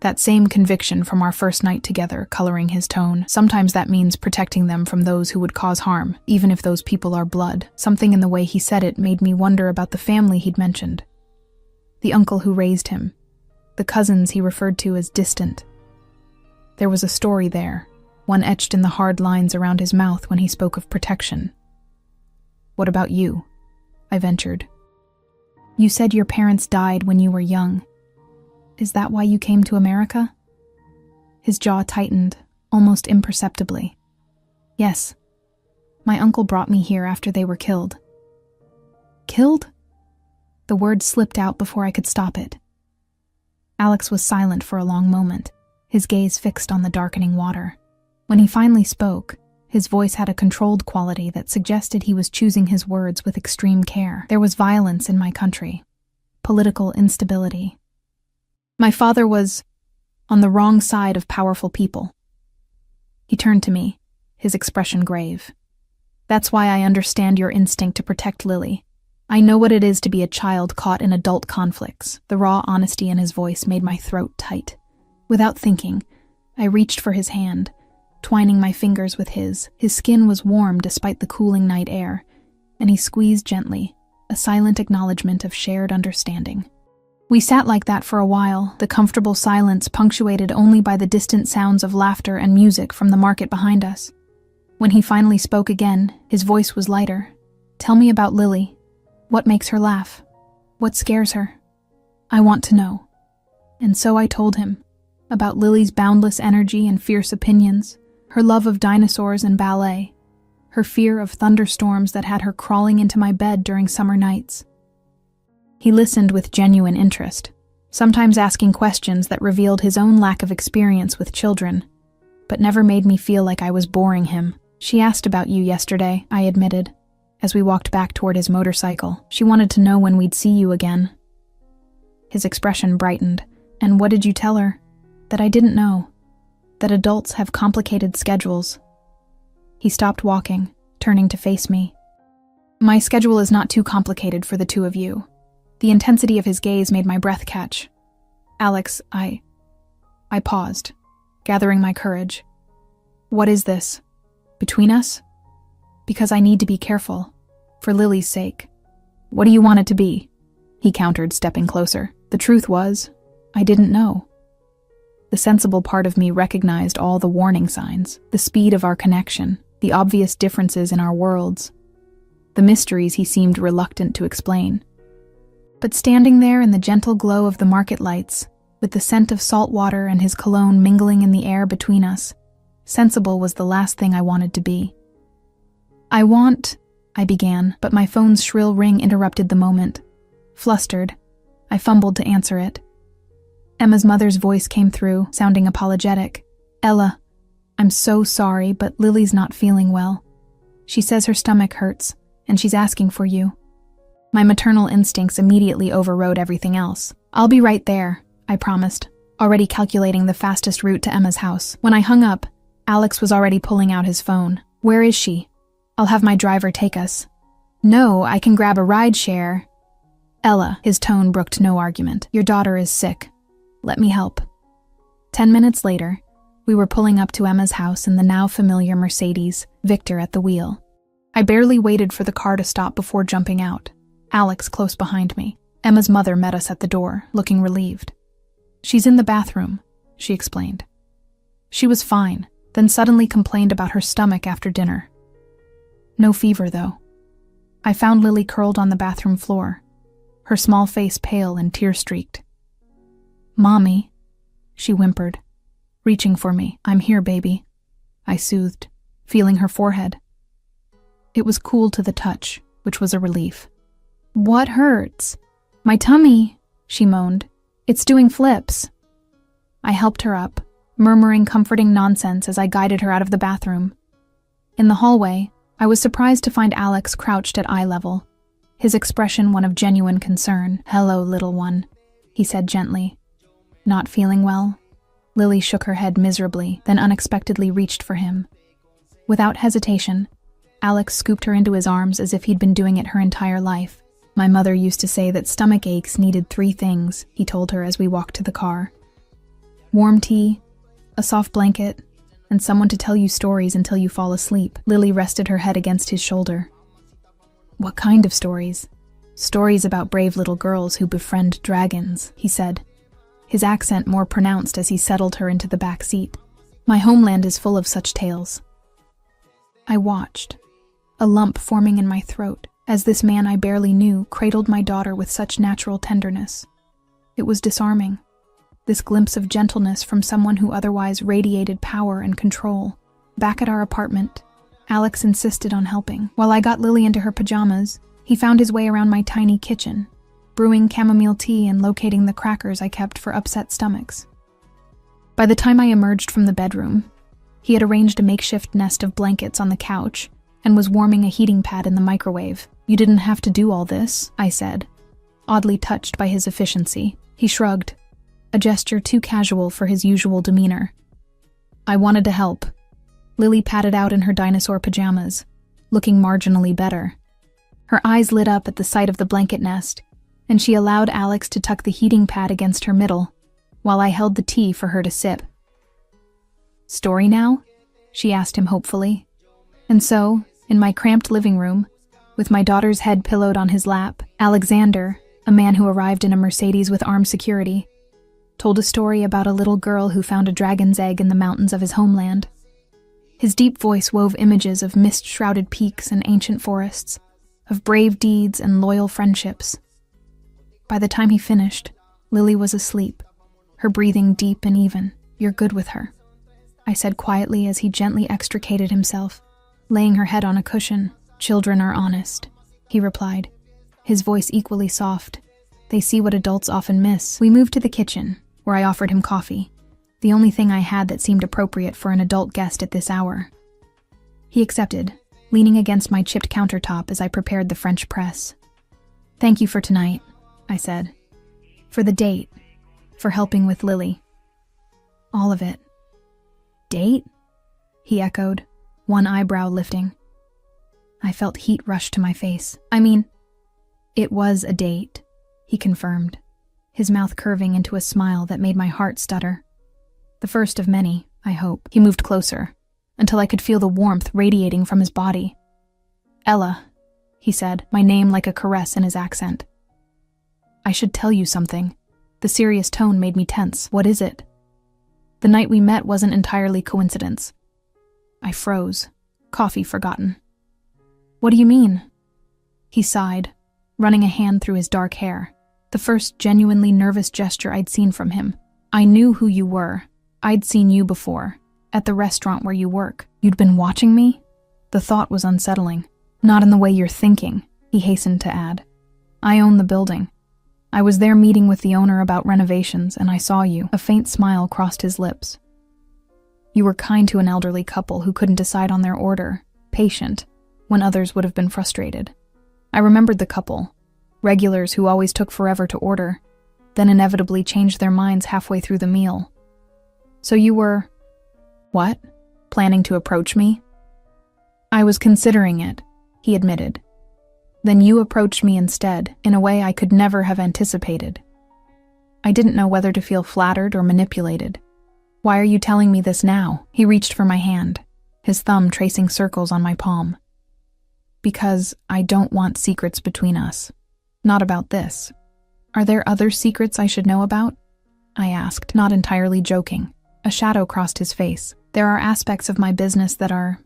That same conviction from our first night together coloring his tone. Sometimes that means protecting them from those who would cause harm, even if those people are blood. Something in the way he said it made me wonder about the family he'd mentioned. The uncle who raised him. the cousins he referred to as distant. There was a story there, one etched in the hard lines around his mouth when he spoke of protection. "What about you?" I ventured. "You said your parents died when you were young. Is that why you came to America?" His jaw tightened, almost imperceptibly. "Yes. My uncle brought me here after they were killed." "Killed?" The word slipped out before I could stop it. Alex was silent for a long moment, his gaze fixed on the darkening water. When he finally spoke, his voice had a controlled quality that suggested he was choosing his words with extreme care. "There was violence in my country. Political instability. My father was on the wrong side of powerful people." He turned to me, his expression grave. "That's why I understand your instinct to protect Lily. I know what it is to be a child caught in adult conflicts." The raw honesty in his voice made my throat tight. Without thinking, I reached for his hand, twining my fingers with his. His skin was warm despite the cooling night air, and he squeezed gently, a silent acknowledgement of shared understanding. We sat like that for a while, the comfortable silence punctuated only by the distant sounds of laughter and music from the market behind us. When he finally spoke again, his voice was lighter. "Tell me about Lily. What makes her laugh? What scares her? I want to know." And so I told him about Lily's boundless energy and fierce opinions, her love of dinosaurs and ballet, her fear of thunderstorms that had her crawling into my bed during summer nights. He listened with genuine interest, sometimes asking questions that revealed his own lack of experience with children, but never made me feel like I was boring him. "She asked about you yesterday," I admitted, as we walked back toward his motorcycle. "She wanted to know when we'd see you again." His expression brightened. "And what did you tell her?" "That I didn't know. That adults have complicated schedules." He stopped walking, turning to face me. "My schedule is not too complicated for the two of you." The intensity of his gaze made my breath catch. "Alex, I paused, gathering my courage. "What is this? Between us?" "Because I need to be careful, for Lily's sake." "What do you want it to be?" he countered, stepping closer. The truth was, I didn't know. The sensible part of me recognized all the warning signs, the speed of our connection, the obvious differences in our worlds, the mysteries he seemed reluctant to explain. But standing there in the gentle glow of the market lights, with the scent of salt water and his cologne mingling in the air between us, sensible was the last thing I wanted to be. I began, but my phone's shrill ring interrupted the moment. Flustered, I fumbled to answer it. Emma's mother's voice came through, sounding apologetic. "Ella, I'm so sorry, but Lily's not feeling well. She says her stomach hurts, and she's asking for you." My maternal instincts immediately overrode everything else. "I'll be right there," I promised, already calculating the fastest route to Emma's house. When I hung up, Alex was already pulling out his phone. "Where is she? I'll have my driver take us." "No, I can grab a ride share." "Ella," his tone brooked no argument. "Your daughter is sick. Let me help." 10 minutes later, we were pulling up to Emma's house in the now familiar Mercedes, Victor at the wheel. I barely waited for the car to stop before jumping out, Alex close behind me. Emma's mother met us at the door, looking relieved. "She's in the bathroom," she explained. She was fine, then suddenly complained about her stomach after dinner. No fever, though. I found Lily curled on the bathroom floor, her small face pale and tear-streaked. "Mommy," she whimpered, reaching for me. "I'm here, baby," I soothed, feeling her forehead. It was cool to the touch, which was a relief. "What hurts?" "My tummy," she moaned. "It's doing flips." I helped her up, murmuring comforting nonsense as I guided her out of the bathroom. In the hallway, I was surprised to find Alex crouched at eye level, his expression one of genuine concern. "Hello, little one," he said gently. "Not feeling well?" Lily shook her head miserably, then unexpectedly reached for him. Without hesitation, Alex scooped her into his arms as if he'd been doing it her entire life. "My mother used to say that stomach aches needed 3 things, he told her as we walked to the car. "Warm tea, a soft blanket, and someone to tell you stories until you fall asleep." Lily rested her head against his shoulder. "What kind of stories?" "Stories about brave little girls who befriend dragons," he said. his accent more pronounced as he settled her into the back seat. My homeland is full of such tales. I watched, a lump forming in my throat, as this man I barely knew cradled my daughter with such natural tenderness. It was disarming, this glimpse of gentleness from someone who otherwise radiated power and control. Back at our apartment, Alex insisted on helping. While I got Lily into her pajamas, he found his way around my tiny kitchen, brewing chamomile tea and locating the crackers I kept for upset stomachs. By the time I emerged from the bedroom, he had arranged a makeshift nest of blankets on the couch and was warming a heating pad in the microwave. "You didn't have to do all this," I said, oddly touched by his efficiency. He shrugged, a gesture too casual for his usual demeanor. "I wanted to help." Lily patted out in her dinosaur pajamas, looking marginally better. Her eyes lit up at the sight of the blanket nest, and she allowed Alex to tuck the heating pad against her middle, while I held the tea for her to sip. "Story now?" she asked him hopefully. And so, in my cramped living room, with my daughter's head pillowed on his lap, Alexander, a man who arrived in a Mercedes with armed security, told a story about a little girl who found a dragon's egg in the mountains of his homeland. His deep voice wove images of mist-shrouded peaks and ancient forests, of brave deeds and loyal friendships. By the time he finished, Lily was asleep, her breathing deep and even. "You're good with her," I said quietly as he gently extricated himself, laying her head on a cushion. "Children are honest," he replied, his voice equally soft. "They see what adults often miss." We moved to the kitchen, where I offered him coffee, the only thing I had that seemed appropriate for an adult guest at this hour. He accepted, leaning against my chipped countertop as I prepared the French press. "Thank you for tonight," I said. "For the date. For helping with Lily. All of it." "Date?" he echoed, one eyebrow lifting. I felt heat rush to my face. "I mean, it was a date," he confirmed, his mouth curving into a smile that made my heart stutter. "The first of many, I hope." He moved closer, until I could feel the warmth radiating from his body. "Ella," he said, my name like a caress in his accent. "I should tell you something." The serious tone made me tense. "What is it?" The night we met wasn't entirely coincidence. I froze, coffee forgotten. "What do you mean?" He sighed, running a hand through his dark hair, the first genuinely nervous gesture I'd seen from him. "I knew who you were. I'd seen you before, at the restaurant where you work. You'd been watching me?" The thought was unsettling. "Not in the way you're thinking," he hastened to add. "I own the building. I was there meeting with the owner about renovations, and I saw you." A faint smile crossed his lips. "You were kind to an elderly couple who couldn't decide on their order, patient, when others would have been frustrated. I remembered the couple, regulars who always took forever to order, then inevitably changed their minds halfway through the meal. So you were, what, planning to approach me?" "I was considering it," he admitted. "Then you approached me instead, in a way I could never have anticipated. I didn't know whether to feel flattered or manipulated. Why are you telling me this now?" He reached for my hand, his thumb tracing circles on my palm. "Because I don't want secrets between us. Not about this." "Are there other secrets I should know about?" I asked, not entirely joking. A shadow crossed his face. "There are aspects of my business that are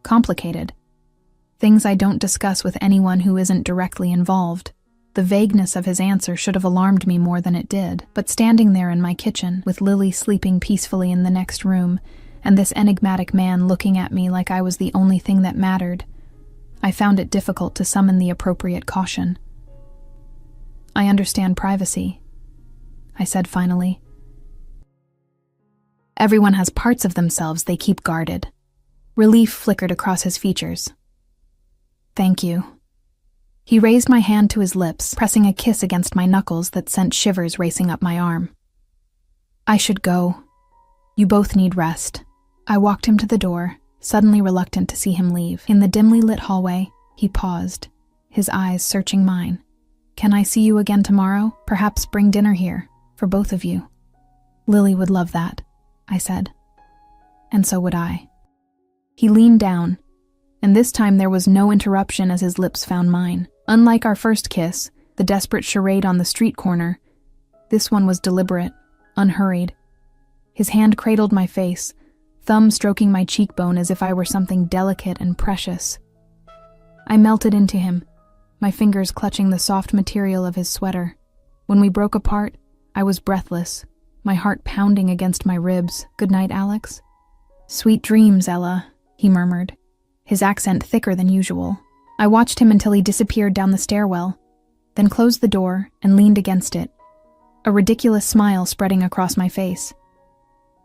complicated. Things I don't discuss with anyone who isn't directly involved." The vagueness of his answer should have alarmed me more than it did, but standing there in my kitchen, with Lily sleeping peacefully in the next room, and this enigmatic man looking at me like I was the only thing that mattered, I found it difficult to summon the appropriate caution. "I understand privacy," I said finally. "Everyone has parts of themselves they keep guarded." Relief flickered across his features. "Thank you." He raised my hand to his lips, pressing a kiss against my knuckles that sent shivers racing up my arm. "I should go. You both need rest." I walked him to the door, suddenly reluctant to see him leave. In the dimly lit hallway, he paused, his eyes searching mine. "Can I see you again tomorrow? Perhaps bring dinner here, for both of you." "Lily would love that," I said. "And so would I." He leaned down, and this time there was no interruption as his lips found mine. Unlike our first kiss, the desperate charade on the street corner, this one was deliberate, unhurried. His hand cradled my face, thumb stroking my cheekbone as if I were something delicate and precious. I melted into him, my fingers clutching the soft material of his sweater. When we broke apart, I was breathless, my heart pounding against my ribs. "Good night, Alex." "Sweet dreams, Ella," he murmured, his accent thicker than usual. I watched him until he disappeared down the stairwell, then closed the door and leaned against it, a ridiculous smile spreading across my face.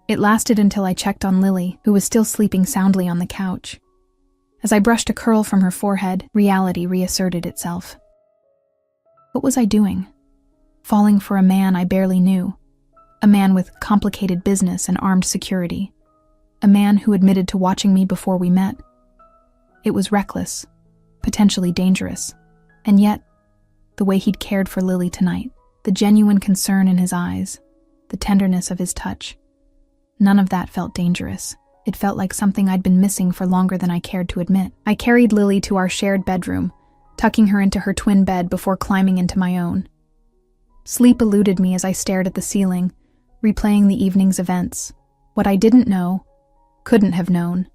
It lasted until I checked on Lily, who was still sleeping soundly on the couch. As I brushed a curl from her forehead, reality reasserted itself. What was I doing? Falling for a man I barely knew. A man with complicated business and armed security. A man who admitted to watching me before we met. It was reckless, potentially dangerous. And yet, the way he'd cared for Lily tonight, the genuine concern in his eyes, the tenderness of his touch, none of that felt dangerous. It felt like something I'd been missing for longer than I cared to admit. I carried Lily to our shared bedroom, tucking her into her twin bed before climbing into my own. Sleep eluded me as I stared at the ceiling, replaying the evening's events. What I didn't know, couldn't have known,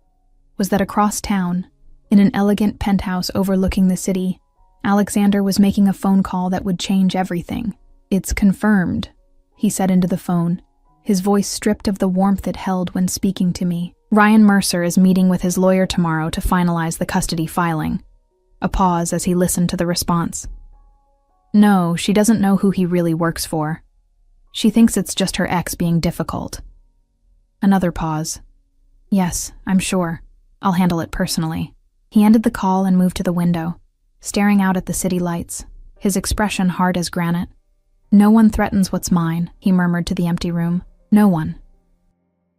was that across town, in an elegant penthouse overlooking the city, Alexander was making a phone call that would change everything. "It's confirmed," he said into the phone, his voice stripped of the warmth it held when speaking to me. "Ryan Mercer is meeting with his lawyer tomorrow to finalize the custody filing." A pause as he listened to the response. "No, she doesn't know who he really works for. She thinks it's just her ex being difficult." Another pause. "Yes, I'm sure. I'll handle it personally." He ended the call and moved to the window, staring out at the city lights, his expression hard as granite. "No one threatens what's mine," he murmured to the empty room. "No one."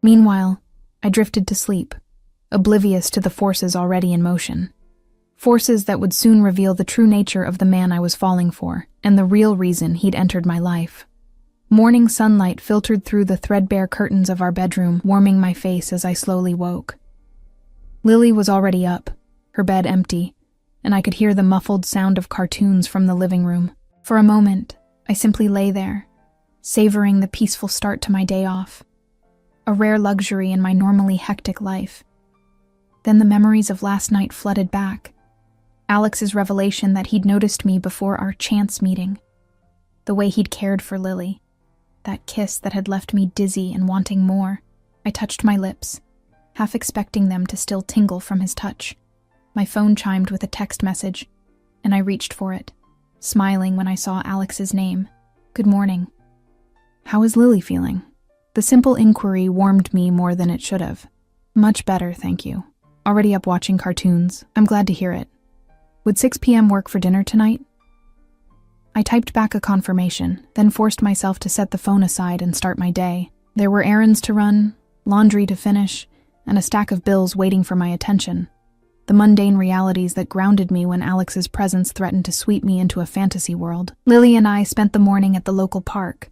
Meanwhile, I drifted to sleep, oblivious to the forces already in motion. Forces that would soon reveal the true nature of the man I was falling for, and the real reason he'd entered my life. Morning sunlight filtered through the threadbare curtains of our bedroom, warming my face as I slowly woke. Lily was already up, her bed empty, and I could hear the muffled sound of cartoons from the living room. For a moment, I simply lay there, savoring the peaceful start to my day off, a rare luxury in my normally hectic life. Then the memories of last night flooded back. Alex's revelation that he'd noticed me before our chance meeting. The way he'd cared for Lily. That kiss that had left me dizzy and wanting more. I touched my lips, half expecting them to still tingle from his touch. My phone chimed with a text message, and I reached for it, smiling when I saw Alex's name. "Good morning. How is Lily feeling?" The simple inquiry warmed me more than it should have. "Much better, thank you. Already up watching cartoons. I'm glad to hear it. Would 6 p.m. work for dinner tonight?" I typed back a confirmation, then forced myself to set the phone aside and start my day. There were errands to run, laundry to finish, and a stack of bills waiting for my attention. The mundane realities that grounded me when Alex's presence threatened to sweep me into a fantasy world. Lily and I spent the morning at the local park,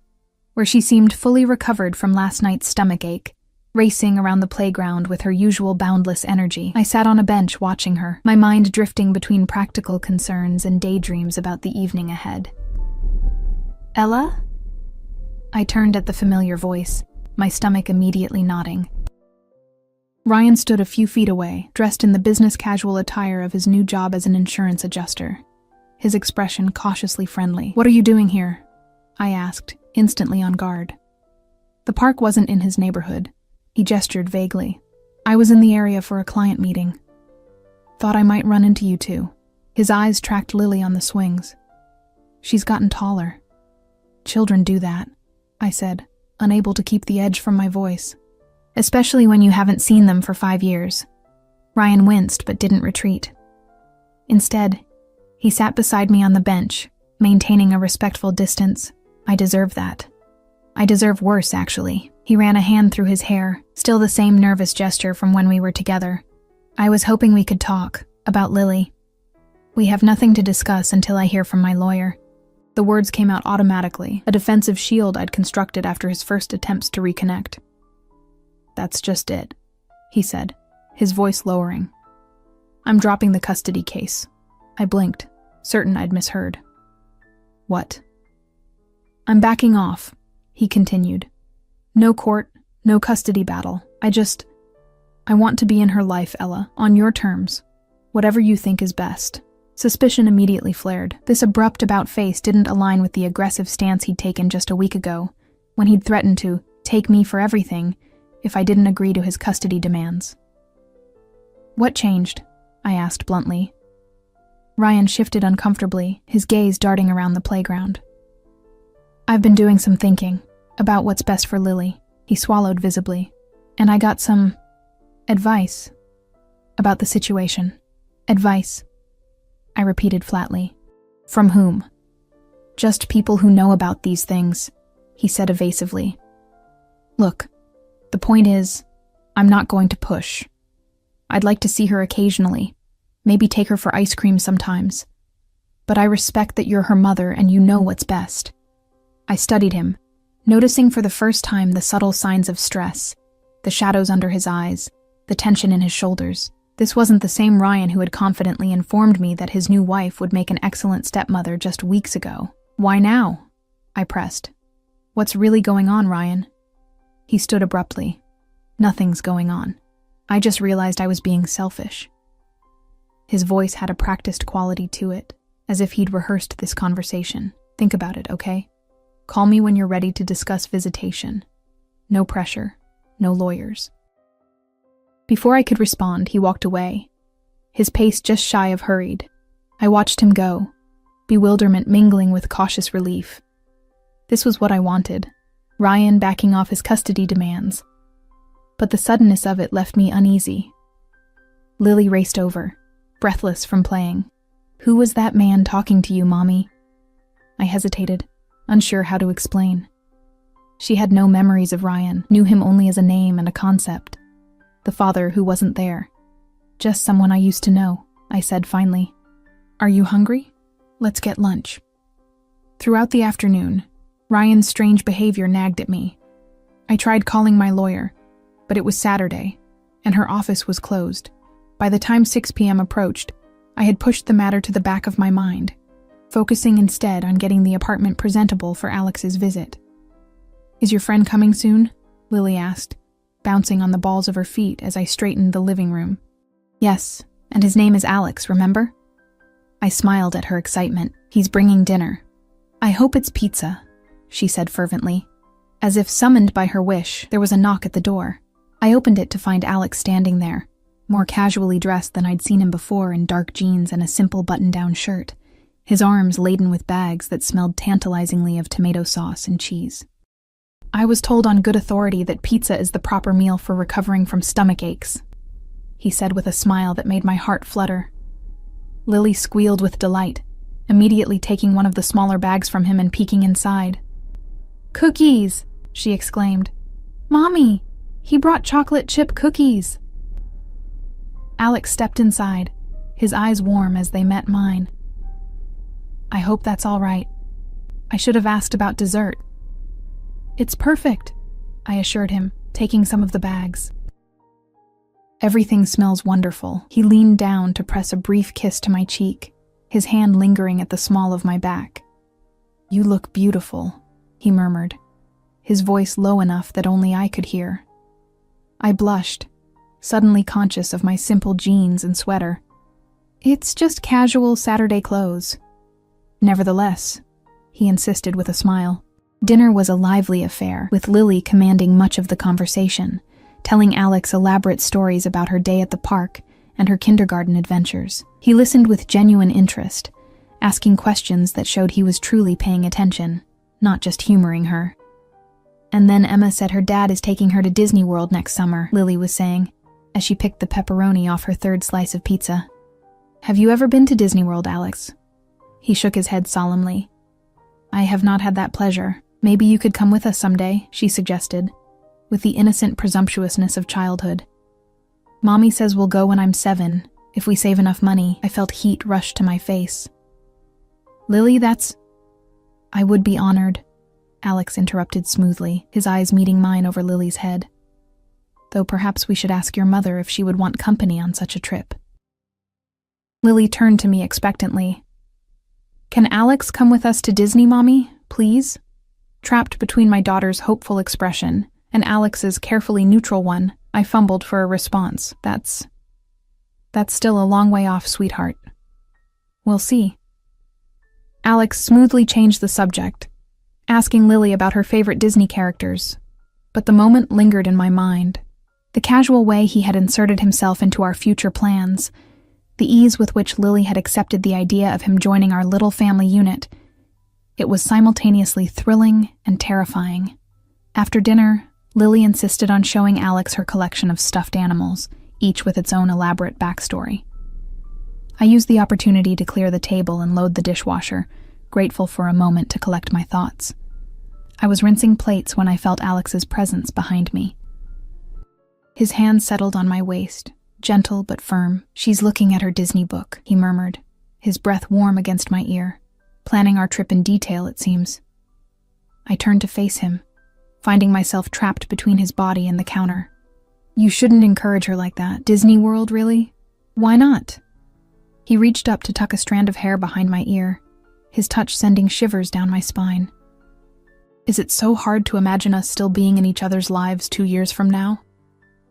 where she seemed fully recovered from last night's stomachache, racing around the playground with her usual boundless energy. I sat on a bench watching her, my mind drifting between practical concerns and daydreams about the evening ahead. "Ella?" I turned at the familiar voice, my stomach immediately knotting. Ryan stood a few feet away, dressed in the business-casual attire of his new job as an insurance adjuster, his expression cautiously friendly. "What are you doing here?" I asked, instantly on guard. The park wasn't in his neighborhood. He gestured vaguely. "I was in the area for a client meeting. Thought I might run into you two." His eyes tracked Lily on the swings. "She's gotten taller." "Children do that," I said, unable to keep the edge from my voice. "Especially when you haven't seen them for 5 years. Ryan winced but didn't retreat. Instead, he sat beside me on the bench, maintaining a respectful distance. I deserve that. I deserve worse, actually. He ran a hand through his hair, still the same nervous gesture from when we were together. "I was hoping we could talk, about Lily. We have nothing to discuss until I hear from my lawyer." The words came out automatically, a defensive shield I'd constructed after his first attempts to reconnect. "That's just it," he said, his voice lowering. "I'm dropping the custody case." I blinked, certain I'd misheard. "What?" "I'm backing off," he continued, No court, no custody battle. I want to be in her life, Ella, on your terms. Whatever you think is best. Suspicion immediately flared. This abrupt about-face didn't align with the aggressive stance he'd taken just a week ago, when he'd threatened to take me for everything if I didn't agree to his custody demands. What changed? I asked bluntly. Ryan shifted uncomfortably, his gaze darting around the playground. I've been doing some thinking about what's best for Lily. He swallowed visibly. And I got some advice about the situation. Advice, I repeated flatly. From whom? Just people who know about these things, he said evasively. Look, the point is, I'm not going to push. I'd like to see her occasionally, maybe take her for ice cream sometimes. But I respect that you're her mother and you know what's best. I studied him, noticing for the first time the subtle signs of stress, the shadows under his eyes, the tension in his shoulders. This wasn't the same Ryan who had confidently informed me that his new wife would make an excellent stepmother just weeks ago. Why now? I pressed. What's really going on, Ryan? He stood abruptly. Nothing's going on. I just realized I was being selfish. His voice had a practiced quality to it, as if he'd rehearsed this conversation. Think about it, okay? Call me when you're ready to discuss visitation. No pressure, no lawyers. Before I could respond, he walked away, his pace just shy of hurried. I watched him go, bewilderment mingling with cautious relief. This was what I wanted, Ryan backing off his custody demands. But the suddenness of it left me uneasy. Lily raced over, breathless from playing. Who was that man talking to you, Mommy? I hesitated, unsure how to explain. She had no memories of Ryan, knew him only as a name and a concept. The father who wasn't there. Just someone I used to know, I said finally. Are you hungry? Let's get lunch. Throughout the afternoon, Ryan's strange behavior nagged at me. I tried calling my lawyer, but it was Saturday, and her office was closed. By the time 6 p.m. approached, I had pushed the matter to the back of my mind, focusing instead on getting the apartment presentable for Alex's visit. Is your friend coming soon? Lily asked, bouncing on the balls of her feet as I straightened the living room. Yes, and his name is Alex, remember? I smiled at her excitement. He's bringing dinner. I hope it's pizza, she said fervently. As if summoned by her wish, there was a knock at the door. I opened it to find Alex standing there, more casually dressed than I'd seen him before in dark jeans and a simple button-down shirt, his arms laden with bags that smelled tantalizingly of tomato sauce and cheese. I was told on good authority that pizza is the proper meal for recovering from stomach aches, he said with a smile that made my heart flutter. Lily squealed with delight, immediately taking one of the smaller bags from him and peeking inside. Cookies, she exclaimed. Mommy, he brought chocolate chip cookies. Alex stepped inside, his eyes warm as they met mine. I hope that's all right. I should have asked about dessert. It's perfect, I assured him, taking some of the bags. Everything smells wonderful. He leaned down to press a brief kiss to my cheek, his hand lingering at the small of my back. You look beautiful, he murmured, his voice low enough that only I could hear. I blushed, suddenly conscious of my simple jeans and sweater. It's just casual Saturday clothes. Nevertheless, he insisted with a smile. Dinner was a lively affair, with Lily commanding much of the conversation, telling Alex elaborate stories about her day at the park and her kindergarten adventures. He listened with genuine interest, asking questions that showed he was truly paying attention, not just humoring her. And then Emma said her dad is taking her to Disney World next summer, Lily was saying, as she picked the pepperoni off her third slice of pizza. Have you ever been to Disney World, Alex? He shook his head solemnly. I have not had that pleasure. Maybe you could come with us someday, she suggested, with the innocent presumptuousness of childhood. Mommy says we'll go when I'm 7, if we save enough money. I felt heat rush to my face. Lily, I would be honored, Alex interrupted smoothly, his eyes meeting mine over Lily's head. Though perhaps we should ask your mother if she would want company on such a trip. Lily turned to me expectantly. Can Alex come with us to Disney, Mommy, please? Trapped between my daughter's hopeful expression and Alex's carefully neutral one, I fumbled for a response. That's still a long way off, sweetheart. We'll see. Alex smoothly changed the subject, asking Lily about her favorite Disney characters, but the moment lingered in my mind. The casual way he had inserted himself into our future plans, the ease with which Lily had accepted the idea of him joining our little family unit. It was simultaneously thrilling and terrifying. After dinner, Lily insisted on showing Alex her collection of stuffed animals, each with its own elaborate backstory. I used the opportunity to clear the table and load the dishwasher, grateful for a moment to collect my thoughts. I was rinsing plates when I felt Alex's presence behind me. His hand settled on my waist, gentle but firm. "She's looking at her Disney book," he murmured, his breath warm against my ear. "Planning our trip in detail, it seems." I turned to face him, finding myself trapped between his body and the counter. "You shouldn't encourage her like that. Disney World, really? Why not?" He reached up to tuck a strand of hair behind my ear, his touch sending shivers down my spine. "Is it so hard to imagine us still being in each other's lives 2 years from now?"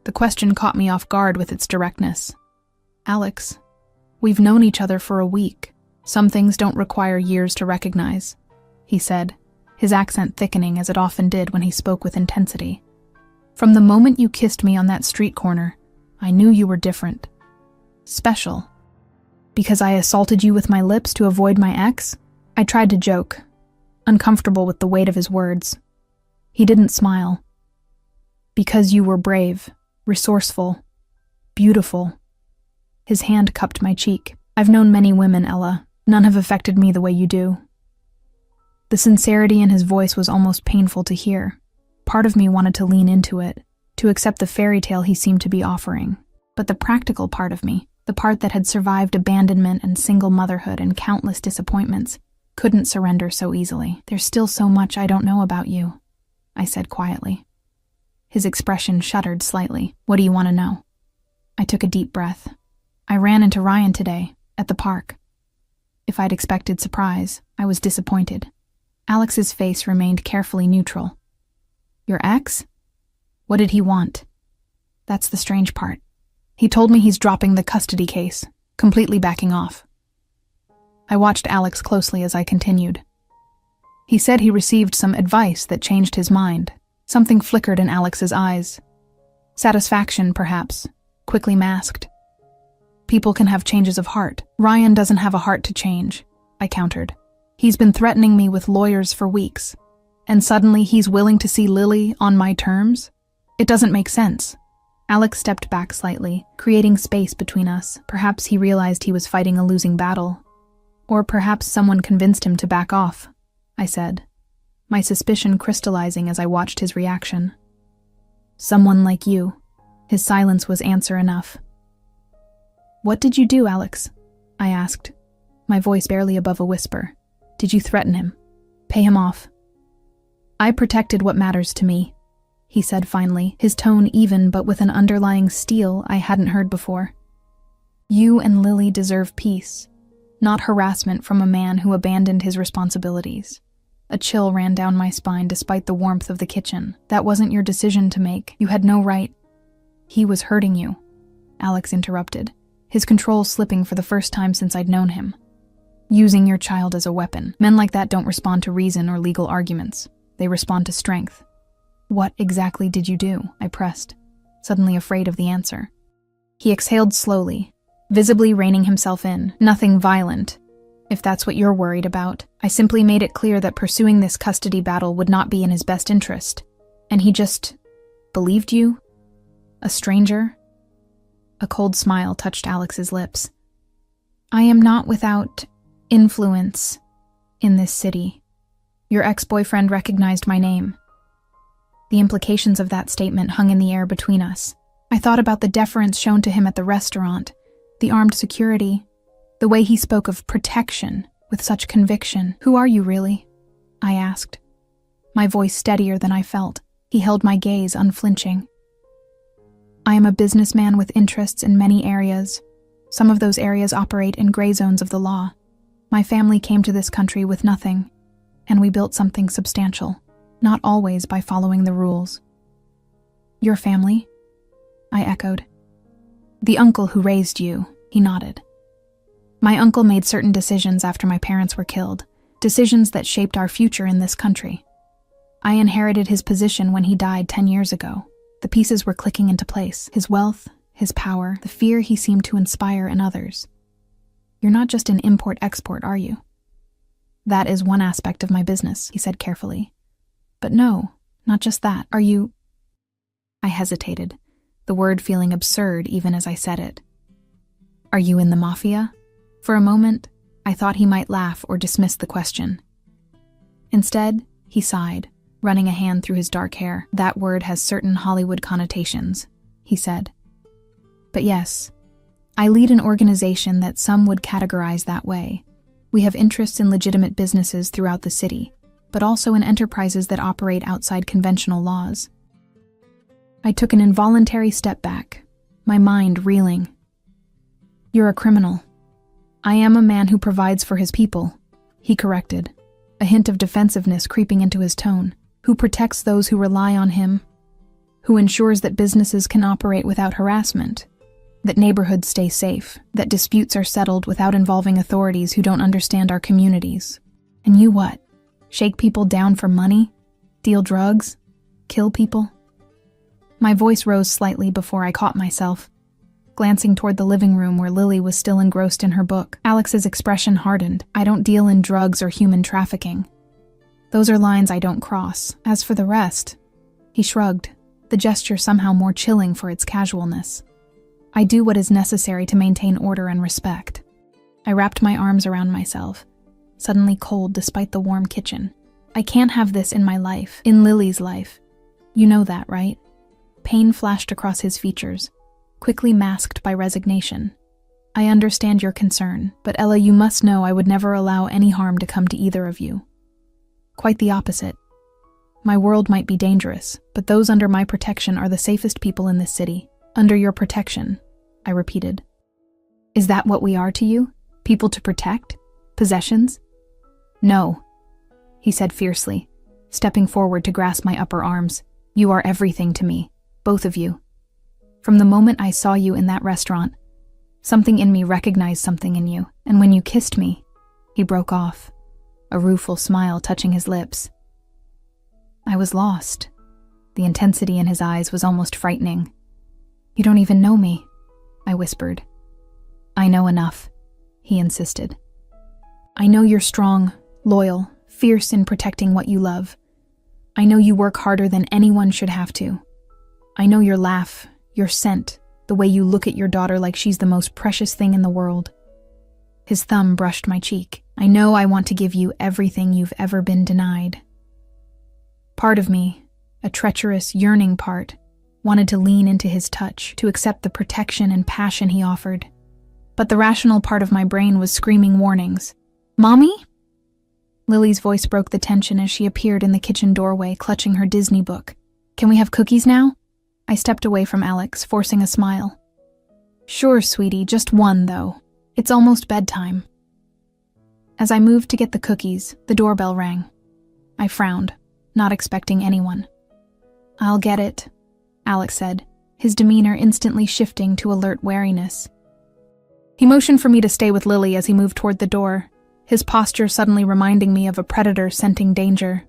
The question caught me off guard with its directness. "Alex, we've known each other for a week. Some things don't require years to recognize," he said, his accent thickening as it often did when he spoke with intensity. "From the moment you kissed me on that street corner, I knew you were different. Special. Because I assaulted you with my lips to avoid my ex?" I tried to joke, uncomfortable with the weight of his words. He didn't smile. "Because you were brave, resourceful, beautiful." His hand cupped my cheek. "I've known many women, Ella. None have affected me the way you do." The sincerity in his voice was almost painful to hear. Part of me wanted to lean into it, to accept the fairy tale he seemed to be offering. But the practical part of me, the part that had survived abandonment and single motherhood and countless disappointments, couldn't surrender so easily. "There's still so much I don't know about you," I said quietly. His expression shuddered slightly. "What do you want to know?" I took a deep breath. "I ran into Ryan today, at the park." If I'd expected surprise, I was disappointed. Alex's face remained carefully neutral. "Your ex? What did he want?" "That's the strange part. He told me he's dropping the custody case, completely backing off." I watched Alex closely as I continued. "He said he received some advice that changed his mind." Something flickered in Alex's eyes. Satisfaction, perhaps, quickly masked. "People can have changes of heart. Ryan doesn't have a heart to change," I countered. "He's been threatening me with lawyers for weeks, and suddenly he's willing to see Lily on my terms? It doesn't make sense." Alex stepped back slightly, creating space between us. Perhaps he realized he was fighting a losing battle. Or perhaps someone convinced him to back off, I said, my suspicion crystallizing as I watched his reaction. "Someone like you." His silence was answer enough. "What did you do, Alex?" I asked, my voice barely above a whisper. "Did you threaten him? Pay him off?" "I protected what matters to me," he said finally, his tone even but with an underlying steel I hadn't heard before. "You and Lily deserve peace, not harassment from a man who abandoned his responsibilities." A chill ran down my spine despite the warmth of the kitchen. "That wasn't your decision to make. You had no right." "He was hurting you," Alex interrupted, his control slipping for the first time since I'd known him. "Using your child as a weapon. Men like that don't respond to reason or legal arguments. They respond to strength." "What exactly did you do?" I pressed, suddenly afraid of the answer. He exhaled slowly, visibly reining himself in. "Nothing violent, if that's what you're worried about. I simply made it clear that pursuing this custody battle would not be in his best interest. And he just believed you? A stranger?" A cold smile touched Alex's lips. "I am not without influence in this city. Your ex-boyfriend recognized my name." The implications of that statement hung in the air between us. I thought about the deference shown to him at the restaurant, the armed security, the way he spoke of protection with such conviction. "Who are you, really?" I asked, my voice steadier than I felt. He held my gaze unflinching. "I am a businessman with interests in many areas. Some of those areas operate in gray zones of the law. My family came to this country with nothing, and we built something substantial, not always by following the rules." Your family? I echoed. The uncle who raised you, he nodded. My uncle made certain decisions after my parents were killed, decisions that shaped our future in this country. I inherited his position when he died 10 years ago. The pieces were clicking into place: his wealth, his power, the fear he seemed to inspire in others. You're not just an import-export, are you? That is one aspect of my business, he said carefully. But no, not just that. Are you... I hesitated, the word feeling absurd even as I said it. Are you in the Mafia? For a moment, I thought he might laugh or dismiss the question. Instead, he sighed, running a hand through his dark hair. That word has certain Hollywood connotations, he said. But yes, I lead an organization that some would categorize that way. We have interests in legitimate businesses throughout the city, but also in enterprises that operate outside conventional laws. I took an involuntary step back, my mind reeling. You're a criminal. I am a man who provides for his people, he corrected, a hint of defensiveness creeping into his tone. Who protects those who rely on him, who ensures that businesses can operate without harassment, that neighborhoods stay safe, that disputes are settled without involving authorities who don't understand our communities. And you what? Shake people down for money? Deal drugs? Kill people? My voice rose slightly before I caught myself, glancing toward the living room where Lily was still engrossed in her book. Alex's expression hardened. I don't deal in drugs or human trafficking. Those are lines I don't cross. As for the rest, he shrugged, the gesture somehow more chilling for its casualness. I do what is necessary to maintain order and respect. I wrapped my arms around myself, suddenly cold despite the warm kitchen. I can't have this in my life, in Lily's life. You know that, right? Pain flashed across his features, quickly masked by resignation. I understand your concern, but Ella, you must know I would never allow any harm to come to either of you. Quite the opposite. My world might be dangerous, but those under my protection are the safest people in this city. Under your protection, I repeated. Is that what we are to you? People to protect? Possessions? No, he said fiercely, stepping forward to grasp my upper arms. You are everything to me, both of you. From the moment I saw you in that restaurant, something in me recognized something in you, and when you kissed me, he broke off, a rueful smile touching his lips. I was lost. The intensity in his eyes was almost frightening. You don't even know me, I whispered. I know enough, he insisted. I know you're strong, loyal, fierce in protecting what you love. I know you work harder than anyone should have to. I know your laugh, your scent, the way you look at your daughter like she's the most precious thing in the world. His thumb brushed my cheek. I know I want to give you everything you've ever been denied. Part of me, a treacherous, yearning part, wanted to lean into his touch, to accept the protection and passion he offered. But the rational part of my brain was screaming warnings. Mommy? Lily's voice broke the tension as she appeared in the kitchen doorway, clutching her Disney book. Can we have cookies now? I stepped away from Alex, forcing a smile. Sure, sweetie, just one, though. It's almost bedtime. As I moved to get the cookies, the doorbell rang. I frowned, not expecting anyone. I'll get it, Alex said, his demeanor instantly shifting to alert wariness. He motioned for me to stay with Lily as he moved toward the door, his posture suddenly reminding me of a predator scenting danger.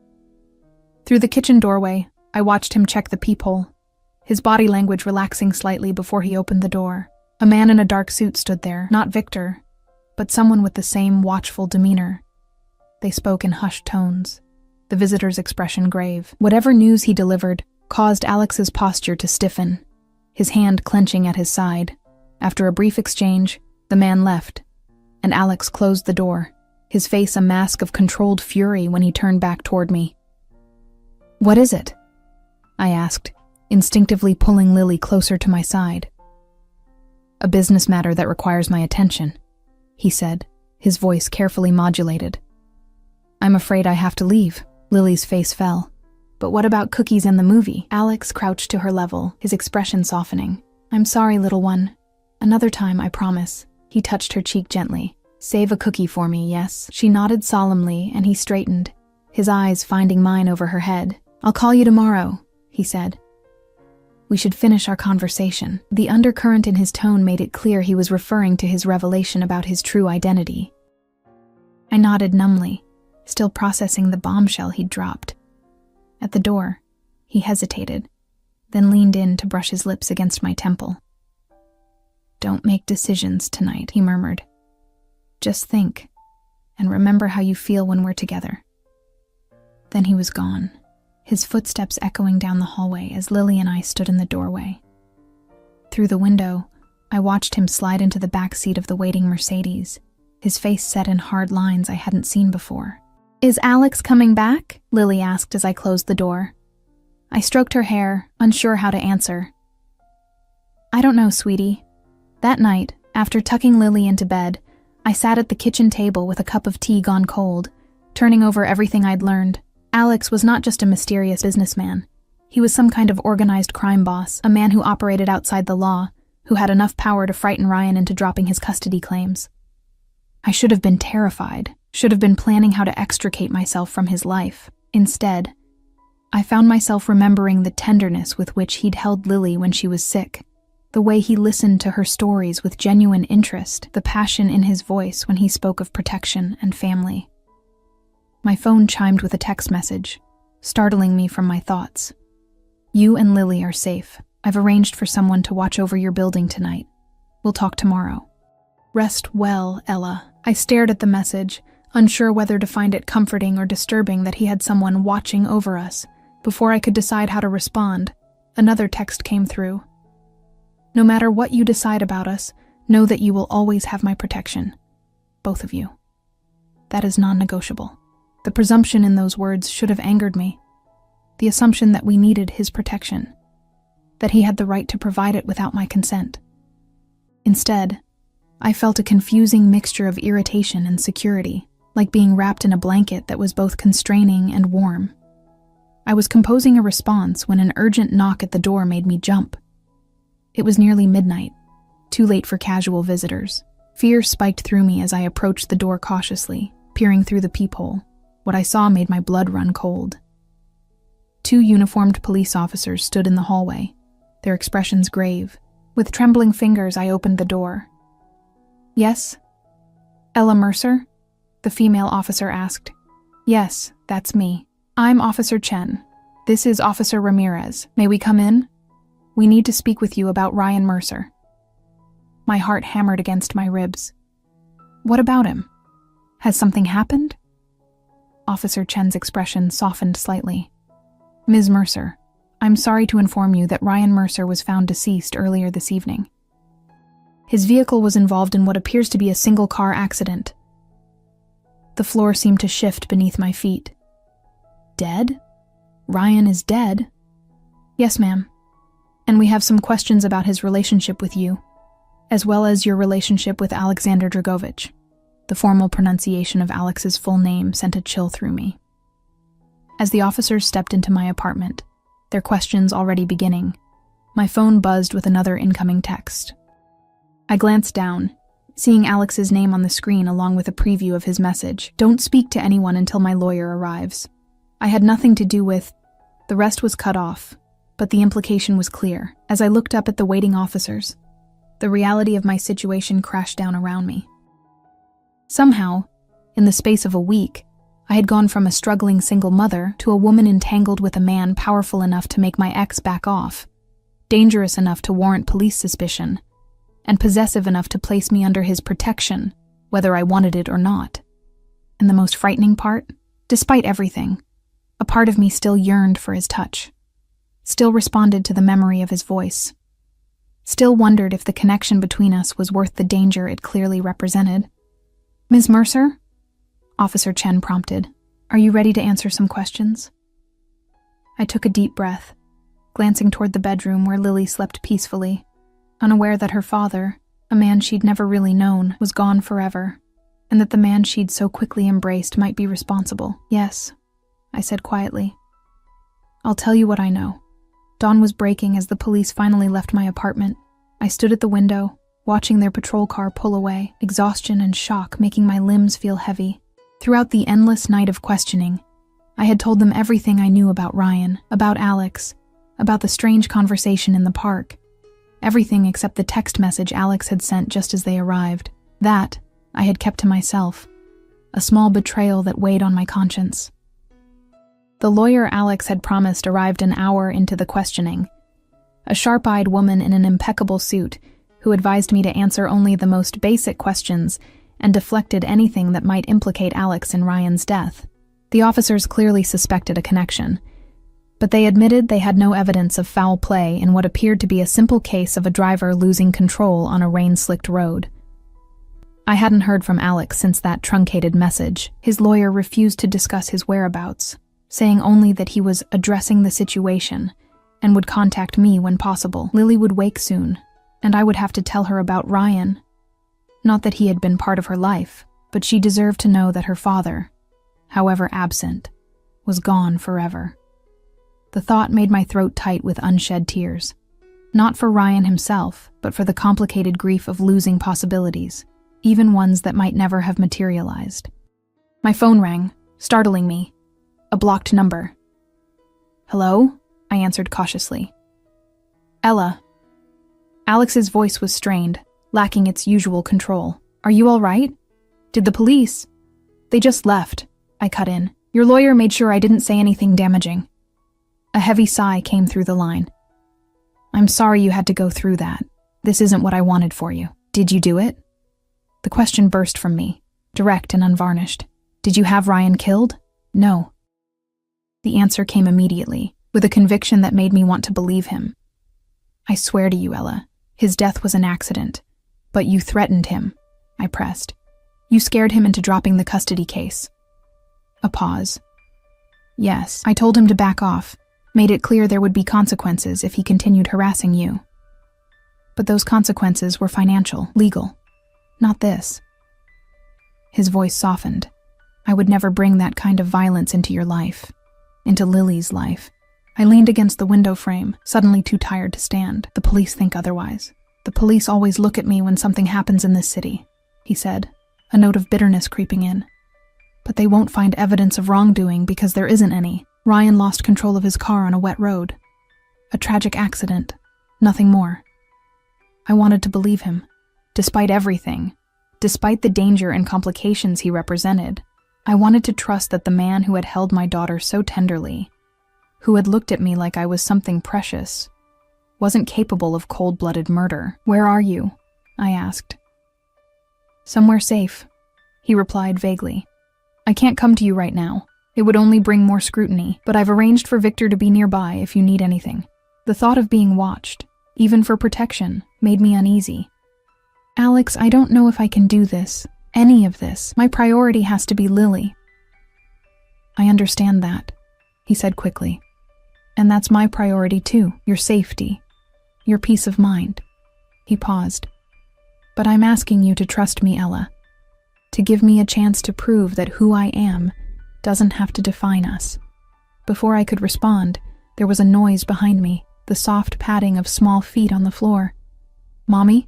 Through the kitchen doorway, I watched him check the peephole, his body language relaxing slightly before he opened the door. A man in a dark suit stood there, not Victor, but someone with the same watchful demeanor. They spoke in hushed tones, the visitor's expression grave. Whatever news he delivered caused Alex's posture to stiffen, his hand clenching at his side. After a brief exchange, the man left, and Alex closed the door, his face a mask of controlled fury when he turned back toward me. What is it? I asked, instinctively pulling Lily closer to my side. A business matter that requires my attention, he said, his voice carefully modulated. I'm afraid I have to leave. Lily's face fell. But what about cookies and the movie? Alex crouched to her level, his expression softening. I'm sorry, little one. Another time, I promise. He touched her cheek gently. Save a cookie for me, yes? She nodded solemnly, and he straightened, his eyes finding mine over her head. I'll call you tomorrow, he said. We should finish our conversation. The undercurrent in his tone made it clear he was referring to his revelation about his true identity. I nodded numbly, still processing the bombshell he'd dropped. At the door, he hesitated, then leaned in to brush his lips against my temple. "Don't make decisions tonight," he murmured. "Just think, and remember how you feel when we're together." Then he was gone, his footsteps echoing down the hallway as Lily and I stood in the doorway. Through the window, I watched him slide into the back seat of the waiting Mercedes, his face set in hard lines I hadn't seen before. "Is Alex coming back?" Lily asked as I closed the door. I stroked her hair, unsure how to answer. "I don't know, sweetie." That night, after tucking Lily into bed, I sat at the kitchen table with a cup of tea gone cold, turning over everything I'd learned. Alex was not just a mysterious businessman. He was some kind of organized crime boss, a man who operated outside the law, who had enough power to frighten Ryan into dropping his custody claims. I should have been terrified, should have been planning how to extricate myself from his life. Instead, I found myself remembering the tenderness with which he'd held Lily when she was sick, the way he listened to her stories with genuine interest, the passion in his voice when he spoke of protection and family. My phone chimed with a text message, startling me from my thoughts. "You and Lily are safe. I've arranged for someone to watch over your building tonight. We'll talk tomorrow." "Rest well, Ella." I stared at the message, unsure whether to find it comforting or disturbing that he had someone watching over us. Before I could decide how to respond, another text came through. "No matter what you decide about us, know that you will always have my protection. Both of you. That is non-negotiable." The presumption in those words should have angered me. The assumption that we needed his protection, that he had the right to provide it without my consent. Instead, I felt a confusing mixture of irritation and security, like being wrapped in a blanket that was both constraining and warm. I was composing a response when an urgent knock at the door made me jump. It was nearly midnight, too late for casual visitors. Fear spiked through me as I approached the door cautiously, peering through the peephole. What I saw made my blood run cold. 2 uniformed police officers stood in the hallway, their expressions grave. With trembling fingers, I opened the door. "Yes? Ella Mercer?" the female officer asked. "Yes, that's me. I'm Officer Chen. This is Officer Ramirez. May we come in? We need to speak with you about Ryan Mercer." My heart hammered against my ribs. "What about him? Has something happened?" Officer Chen's expression softened slightly. "Ms. Mercer, I'm sorry to inform you that Ryan Mercer was found deceased earlier this evening. His vehicle was involved in what appears to be a single-car accident." The floor seemed to shift beneath my feet. "Dead? Ryan is dead?" "Yes, ma'am. And we have some questions about his relationship with you, as well as your relationship with Alexander Dragovich." The formal pronunciation of Alex's full name sent a chill through me. As the officers stepped into my apartment, their questions already beginning, my phone buzzed with another incoming text. I glanced down, seeing Alex's name on the screen along with a preview of his message. "Don't speak to anyone until my lawyer arrives. I had nothing to do with..." The rest was cut off, but the implication was clear. As I looked up at the waiting officers, the reality of my situation crashed down around me. Somehow, in the space of a week, I had gone from a struggling single mother to a woman entangled with a man powerful enough to make my ex back off, dangerous enough to warrant police suspicion, and possessive enough to place me under his protection, whether I wanted it or not. And the most frightening part, despite everything, a part of me still yearned for his touch, still responded to the memory of his voice, still wondered if the connection between us was worth the danger it clearly represented. "Ms. Mercer?" Officer Chen prompted. "Are you ready to answer some questions?" I took a deep breath, glancing toward the bedroom where Lily slept peacefully, unaware that her father, a man she'd never really known, was gone forever, and that the man she'd so quickly embraced might be responsible. "Yes," I said quietly. "I'll tell you what I know." Dawn was breaking as the police finally left my apartment. I stood at the window, watching their patrol car pull away, exhaustion and shock making my limbs feel heavy. Throughout the endless night of questioning, I had told them everything I knew about Ryan, about Alex, about the strange conversation in the park. Everything except the text message Alex had sent just as they arrived. That I had kept to myself, a small betrayal that weighed on my conscience. The lawyer Alex had promised arrived an hour into the questioning. A sharp-eyed woman in an impeccable suit who advised me to answer only the most basic questions and deflected anything that might implicate Alex in Ryan's death. The officers clearly suspected a connection, but they admitted they had no evidence of foul play in what appeared to be a simple case of a driver losing control on a rain-slicked road. I hadn't heard from Alex since that truncated message. His lawyer refused to discuss his whereabouts, saying only that he was addressing the situation and would contact me when possible. Lily would wake soon, and I would have to tell her about Ryan. Not that he had been part of her life, but she deserved to know that her father, however absent, was gone forever. The thought made my throat tight with unshed tears. Not for Ryan himself, but for the complicated grief of losing possibilities, even ones that might never have materialized. My phone rang, startling me. A blocked number. "Hello?" I answered cautiously. "Ella." Alex's voice was strained, lacking its usual control. "Are you all right? Did the police?" "They just left," I cut in. "Your lawyer made sure I didn't say anything damaging." A heavy sigh came through the line. "I'm sorry you had to go through that. This isn't what I wanted for you. Did you do it?" The question burst from me, direct and unvarnished. "Did you have Ryan killed?" "No." The answer came immediately, with a conviction that made me want to believe him. "I swear to you, Ella, his death was an accident. But you threatened him," I pressed. "You scared him into dropping the custody case." A pause. "Yes, I told him to back off, made it clear there would be consequences if he continued harassing you. But those consequences were financial, legal. Not this." His voice softened. "I would never bring that kind of violence into your life, into Lily's life." I leaned against the window frame, suddenly too tired to stand. "The police think otherwise. The police always look at me when something happens in this city," he said, a note of bitterness creeping in. "But they won't find evidence of wrongdoing because there isn't any. Ryan lost control of his car on a wet road. A tragic accident, nothing more." I wanted to believe him. Despite everything, despite the danger and complications he represented, I wanted to trust that the man who had held my daughter so tenderly, who had looked at me like I was something precious, wasn't capable of cold-blooded murder. "Where are you?" I asked. "Somewhere safe," he replied vaguely. "I can't come to you right now. It would only bring more scrutiny, but I've arranged for Victor to be nearby if you need anything." The thought of being watched, even for protection, made me uneasy. "Alex, I don't know if I can do this, any of this. My priority has to be Lily." "I understand that," he said quickly. "And that's my priority too, your safety, your peace of mind." He paused. "But I'm asking you to trust me, Ella, to give me a chance to prove that who I am doesn't have to define us." Before I could respond, there was a noise behind me, the soft padding of small feet on the floor. "Mommy?"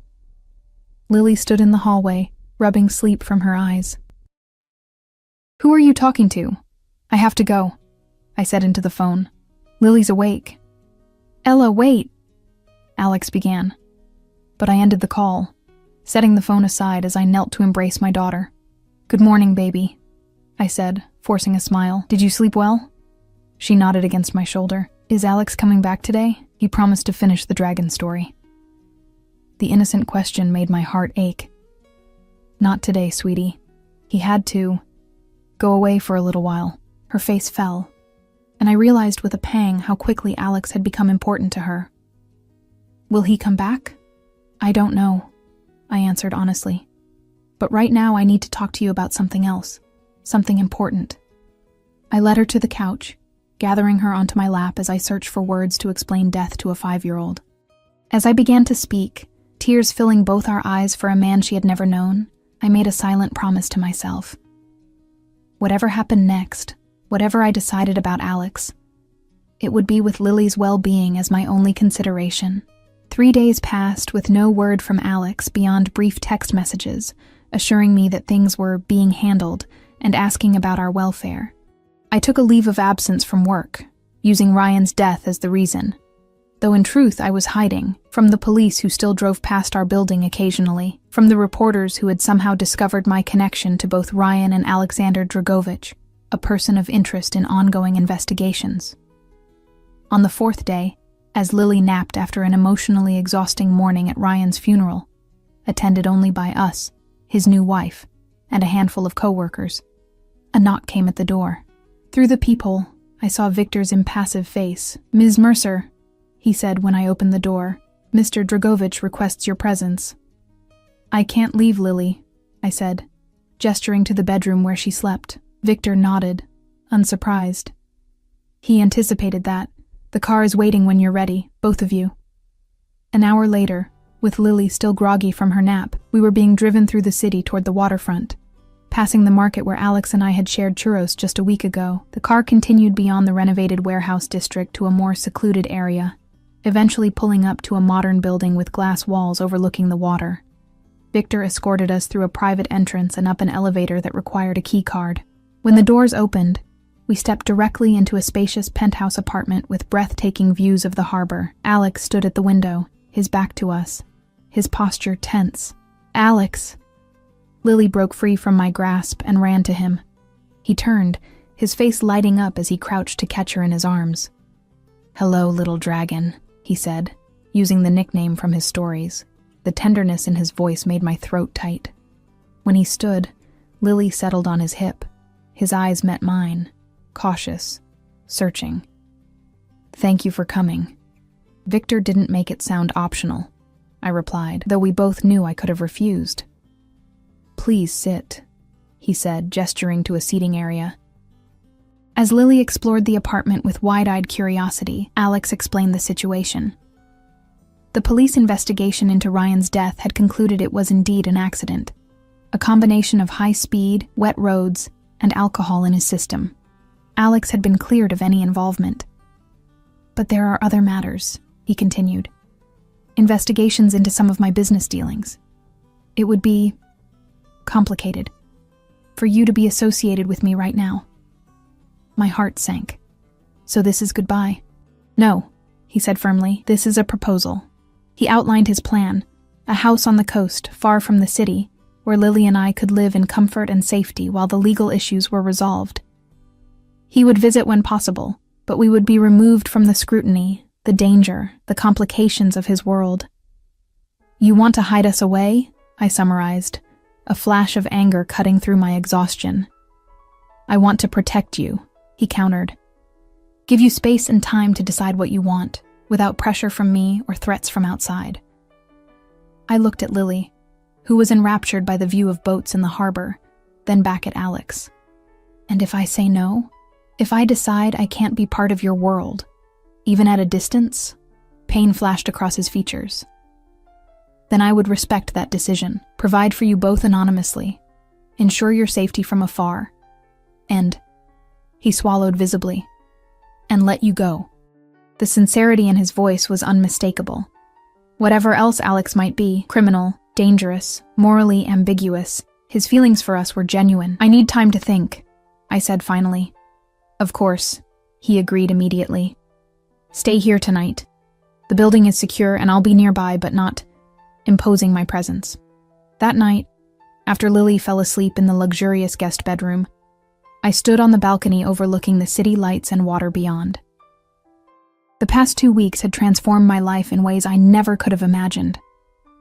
Lily stood in the hallway, rubbing sleep from her eyes. "Who are you talking to?" "I have to go," I said into the phone. "Lily's awake." "Ella, wait," Alex began. But I ended the call, setting the phone aside as I knelt to embrace my daughter. "Good morning, baby," I said, forcing a smile. "Did you sleep well?" She nodded against my shoulder. "Is Alex coming back today? He promised to finish the dragon story." The innocent question made my heart ache. "Not today, sweetie. He had to go away for a little while." Her face fell, and I realized with a pang how quickly Alex had become important to her. "Will he come back?" "I don't know," I answered honestly. "But right now I need to talk to you about something else, something important." I led her to the couch, gathering her onto my lap as I searched for words to explain death to a 5-year-old. As I began to speak, tears filling both our eyes for a man she had never known, I made a silent promise to myself. Whatever happened next, whatever I decided about Alex, it would be with Lily's well-being as my only consideration. 3 days passed with no word from Alex beyond brief text messages, assuring me that things were being handled and asking about our welfare. I took a leave of absence from work, using Ryan's death as the reason, though in truth I was hiding from the police who still drove past our building occasionally, from the reporters who had somehow discovered my connection to both Ryan and Alexander Dragovich, a person of interest in ongoing investigations. On the fourth day, as Lily napped after an emotionally exhausting morning at Ryan's funeral, attended only by us, his new wife, and a handful of co-workers, a knock came at the door. Through the peephole, I saw Victor's impassive face. "Ms. Mercer," he said when I opened the door, "Mr. Dragovich requests your presence." "I can't leave, Lily," I said, gesturing to the bedroom where she slept. Victor nodded, unsurprised. He anticipated that. "The car is waiting when you're ready, both of you." An hour later, with Lily still groggy from her nap, we were being driven through the city toward the waterfront. Passing the market where Alex and I had shared churros just a week ago, the car continued beyond the renovated warehouse district to a more secluded area, eventually pulling up to a modern building with glass walls overlooking the water. Victor escorted us through a private entrance and up an elevator that required a key card. When the doors opened, we stepped directly into a spacious penthouse apartment with breathtaking views of the harbor. Alex stood at the window, his back to us, his posture tense. "Alex!" Lily broke free from my grasp and ran to him. He turned, his face lighting up as he crouched to catch her in his arms. "Hello, little dragon," he said, using the nickname from his stories. The tenderness in his voice made my throat tight. When he stood, Lily settled on his hip. His eyes met mine, cautious, searching. "Thank you for coming." "Victor didn't make it sound optional," I replied, though we both knew I could have refused. "Please sit," he said, gesturing to a seating area. As Lily explored the apartment with wide-eyed curiosity, Alex explained the situation. The police investigation into Ryan's death had concluded it was indeed an accident, a combination of high speed, wet roads, and alcohol in his system. Alex had been cleared of any involvement. "But there are other matters," he continued. "Investigations into some of my business dealings. It would be complicated for you to be associated with me right now." My heart sank. "So this is goodbye?" "No," he said firmly. "This is a proposal." He outlined his plan, a house on the coast, far from the city, where Lily and I could live in comfort and safety while the legal issues were resolved. He would visit when possible, but we would be removed from the scrutiny, the danger, the complications of his world. "You want to hide us away?" I summarized, a flash of anger cutting through my exhaustion. "I want to protect you," he countered. "Give you space and time to decide what you want, without pressure from me or threats from outside." I looked at Lily, who was enraptured by the view of boats in the harbor, then back at Alex. "And if I say no? If I decide I can't be part of your world, even at a distance?" Pain flashed across his features. "Then I would respect that decision, provide for you both anonymously, ensure your safety from afar, and," he swallowed visibly, "and let you go." The sincerity in his voice was unmistakable. Whatever else Alex might be, criminal, dangerous, morally ambiguous, his feelings for us were genuine. "I need time to think," I said finally. "Of course," he agreed immediately. "Stay here tonight. The building is secure and I'll be nearby, but not imposing my presence." That night, after Lily fell asleep in the luxurious guest bedroom, I stood on the balcony overlooking the city lights and water beyond. The past 2 weeks had transformed my life in ways I never could have imagined,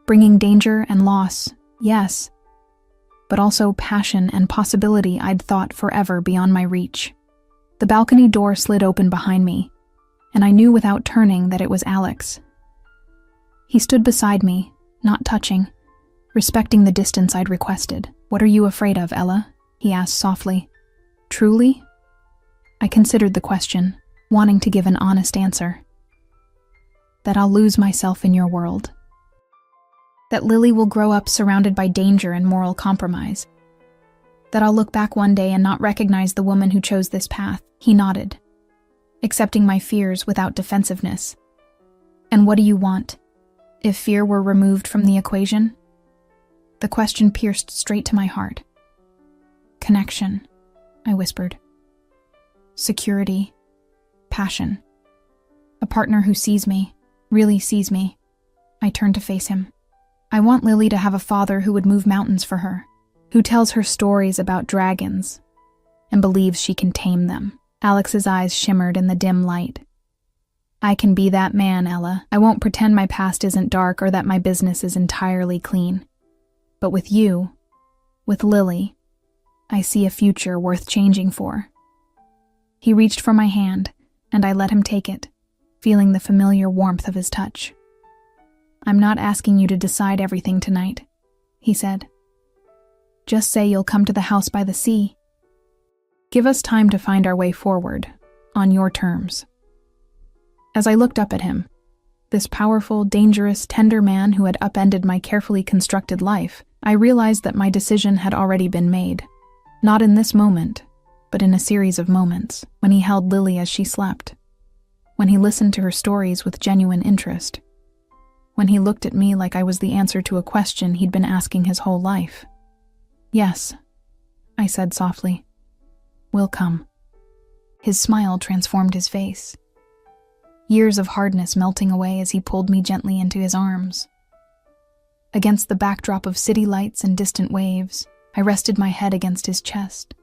bringing danger and loss, yes, but also passion and possibility I'd thought forever beyond my reach. The balcony door slid open behind me, and I knew without turning that it was Alex. He stood beside me, not touching, respecting the distance I'd requested. "What are you afraid of, Ella?" he asked softly. "Truly?" I considered the question, wanting to give an honest answer. "That I'll lose myself in your world. That Lily will grow up surrounded by danger and moral compromise. That I'll look back one day and not recognize the woman who chose this path." He nodded, accepting my fears without defensiveness. "And what do you want? If fear were removed from the equation?" The question pierced straight to my heart. "Connection," I whispered. "Security, passion. A partner who sees me, really sees me. I turn to face him. I want Lily to have a father who would move mountains for her, who tells her stories about dragons and believes she can tame them. Alex's eyes shimmered in the dim light. I can be that man, Ella. I won't pretend my past isn't dark or that my business is entirely clean. But with you, with Lily, I see a future worth changing for. He reached for my hand, and I let him take it, feeling the familiar warmth of his touch. I'm not asking you to decide everything tonight, he said. Just say you'll come to the house by the sea. Give us time to find our way forward, on your terms. As I looked up at him, this powerful, dangerous, tender man who had upended my carefully constructed life, I realized that my decision had already been made. Not in this moment, but in a series of moments, when he held Lily as she slept, when he listened to her stories with genuine interest, when he looked at me like I was the answer to a question he'd been asking his whole life. Yes, I said softly. We'll come. His smile transformed his face, years of hardness melting away as he pulled me gently into his arms. Against the backdrop of city lights and distant waves, I rested my head against his chest,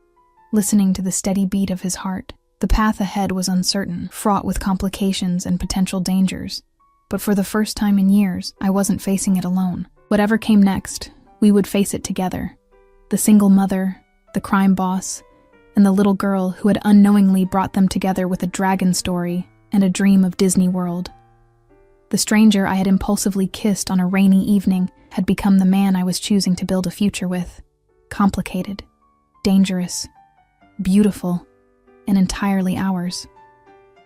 listening to the steady beat of his heart. The path ahead was uncertain, fraught with complications and potential dangers, but for the first time in years, I wasn't facing it alone. Whatever came next, we would face it together. The single mother, the crime boss, and the little girl who had unknowingly brought them together with a dragon story and a dream of Disney World. The stranger I had impulsively kissed on a rainy evening had become the man I was choosing to build a future with. Complicated, dangerous, beautiful, and entirely ours.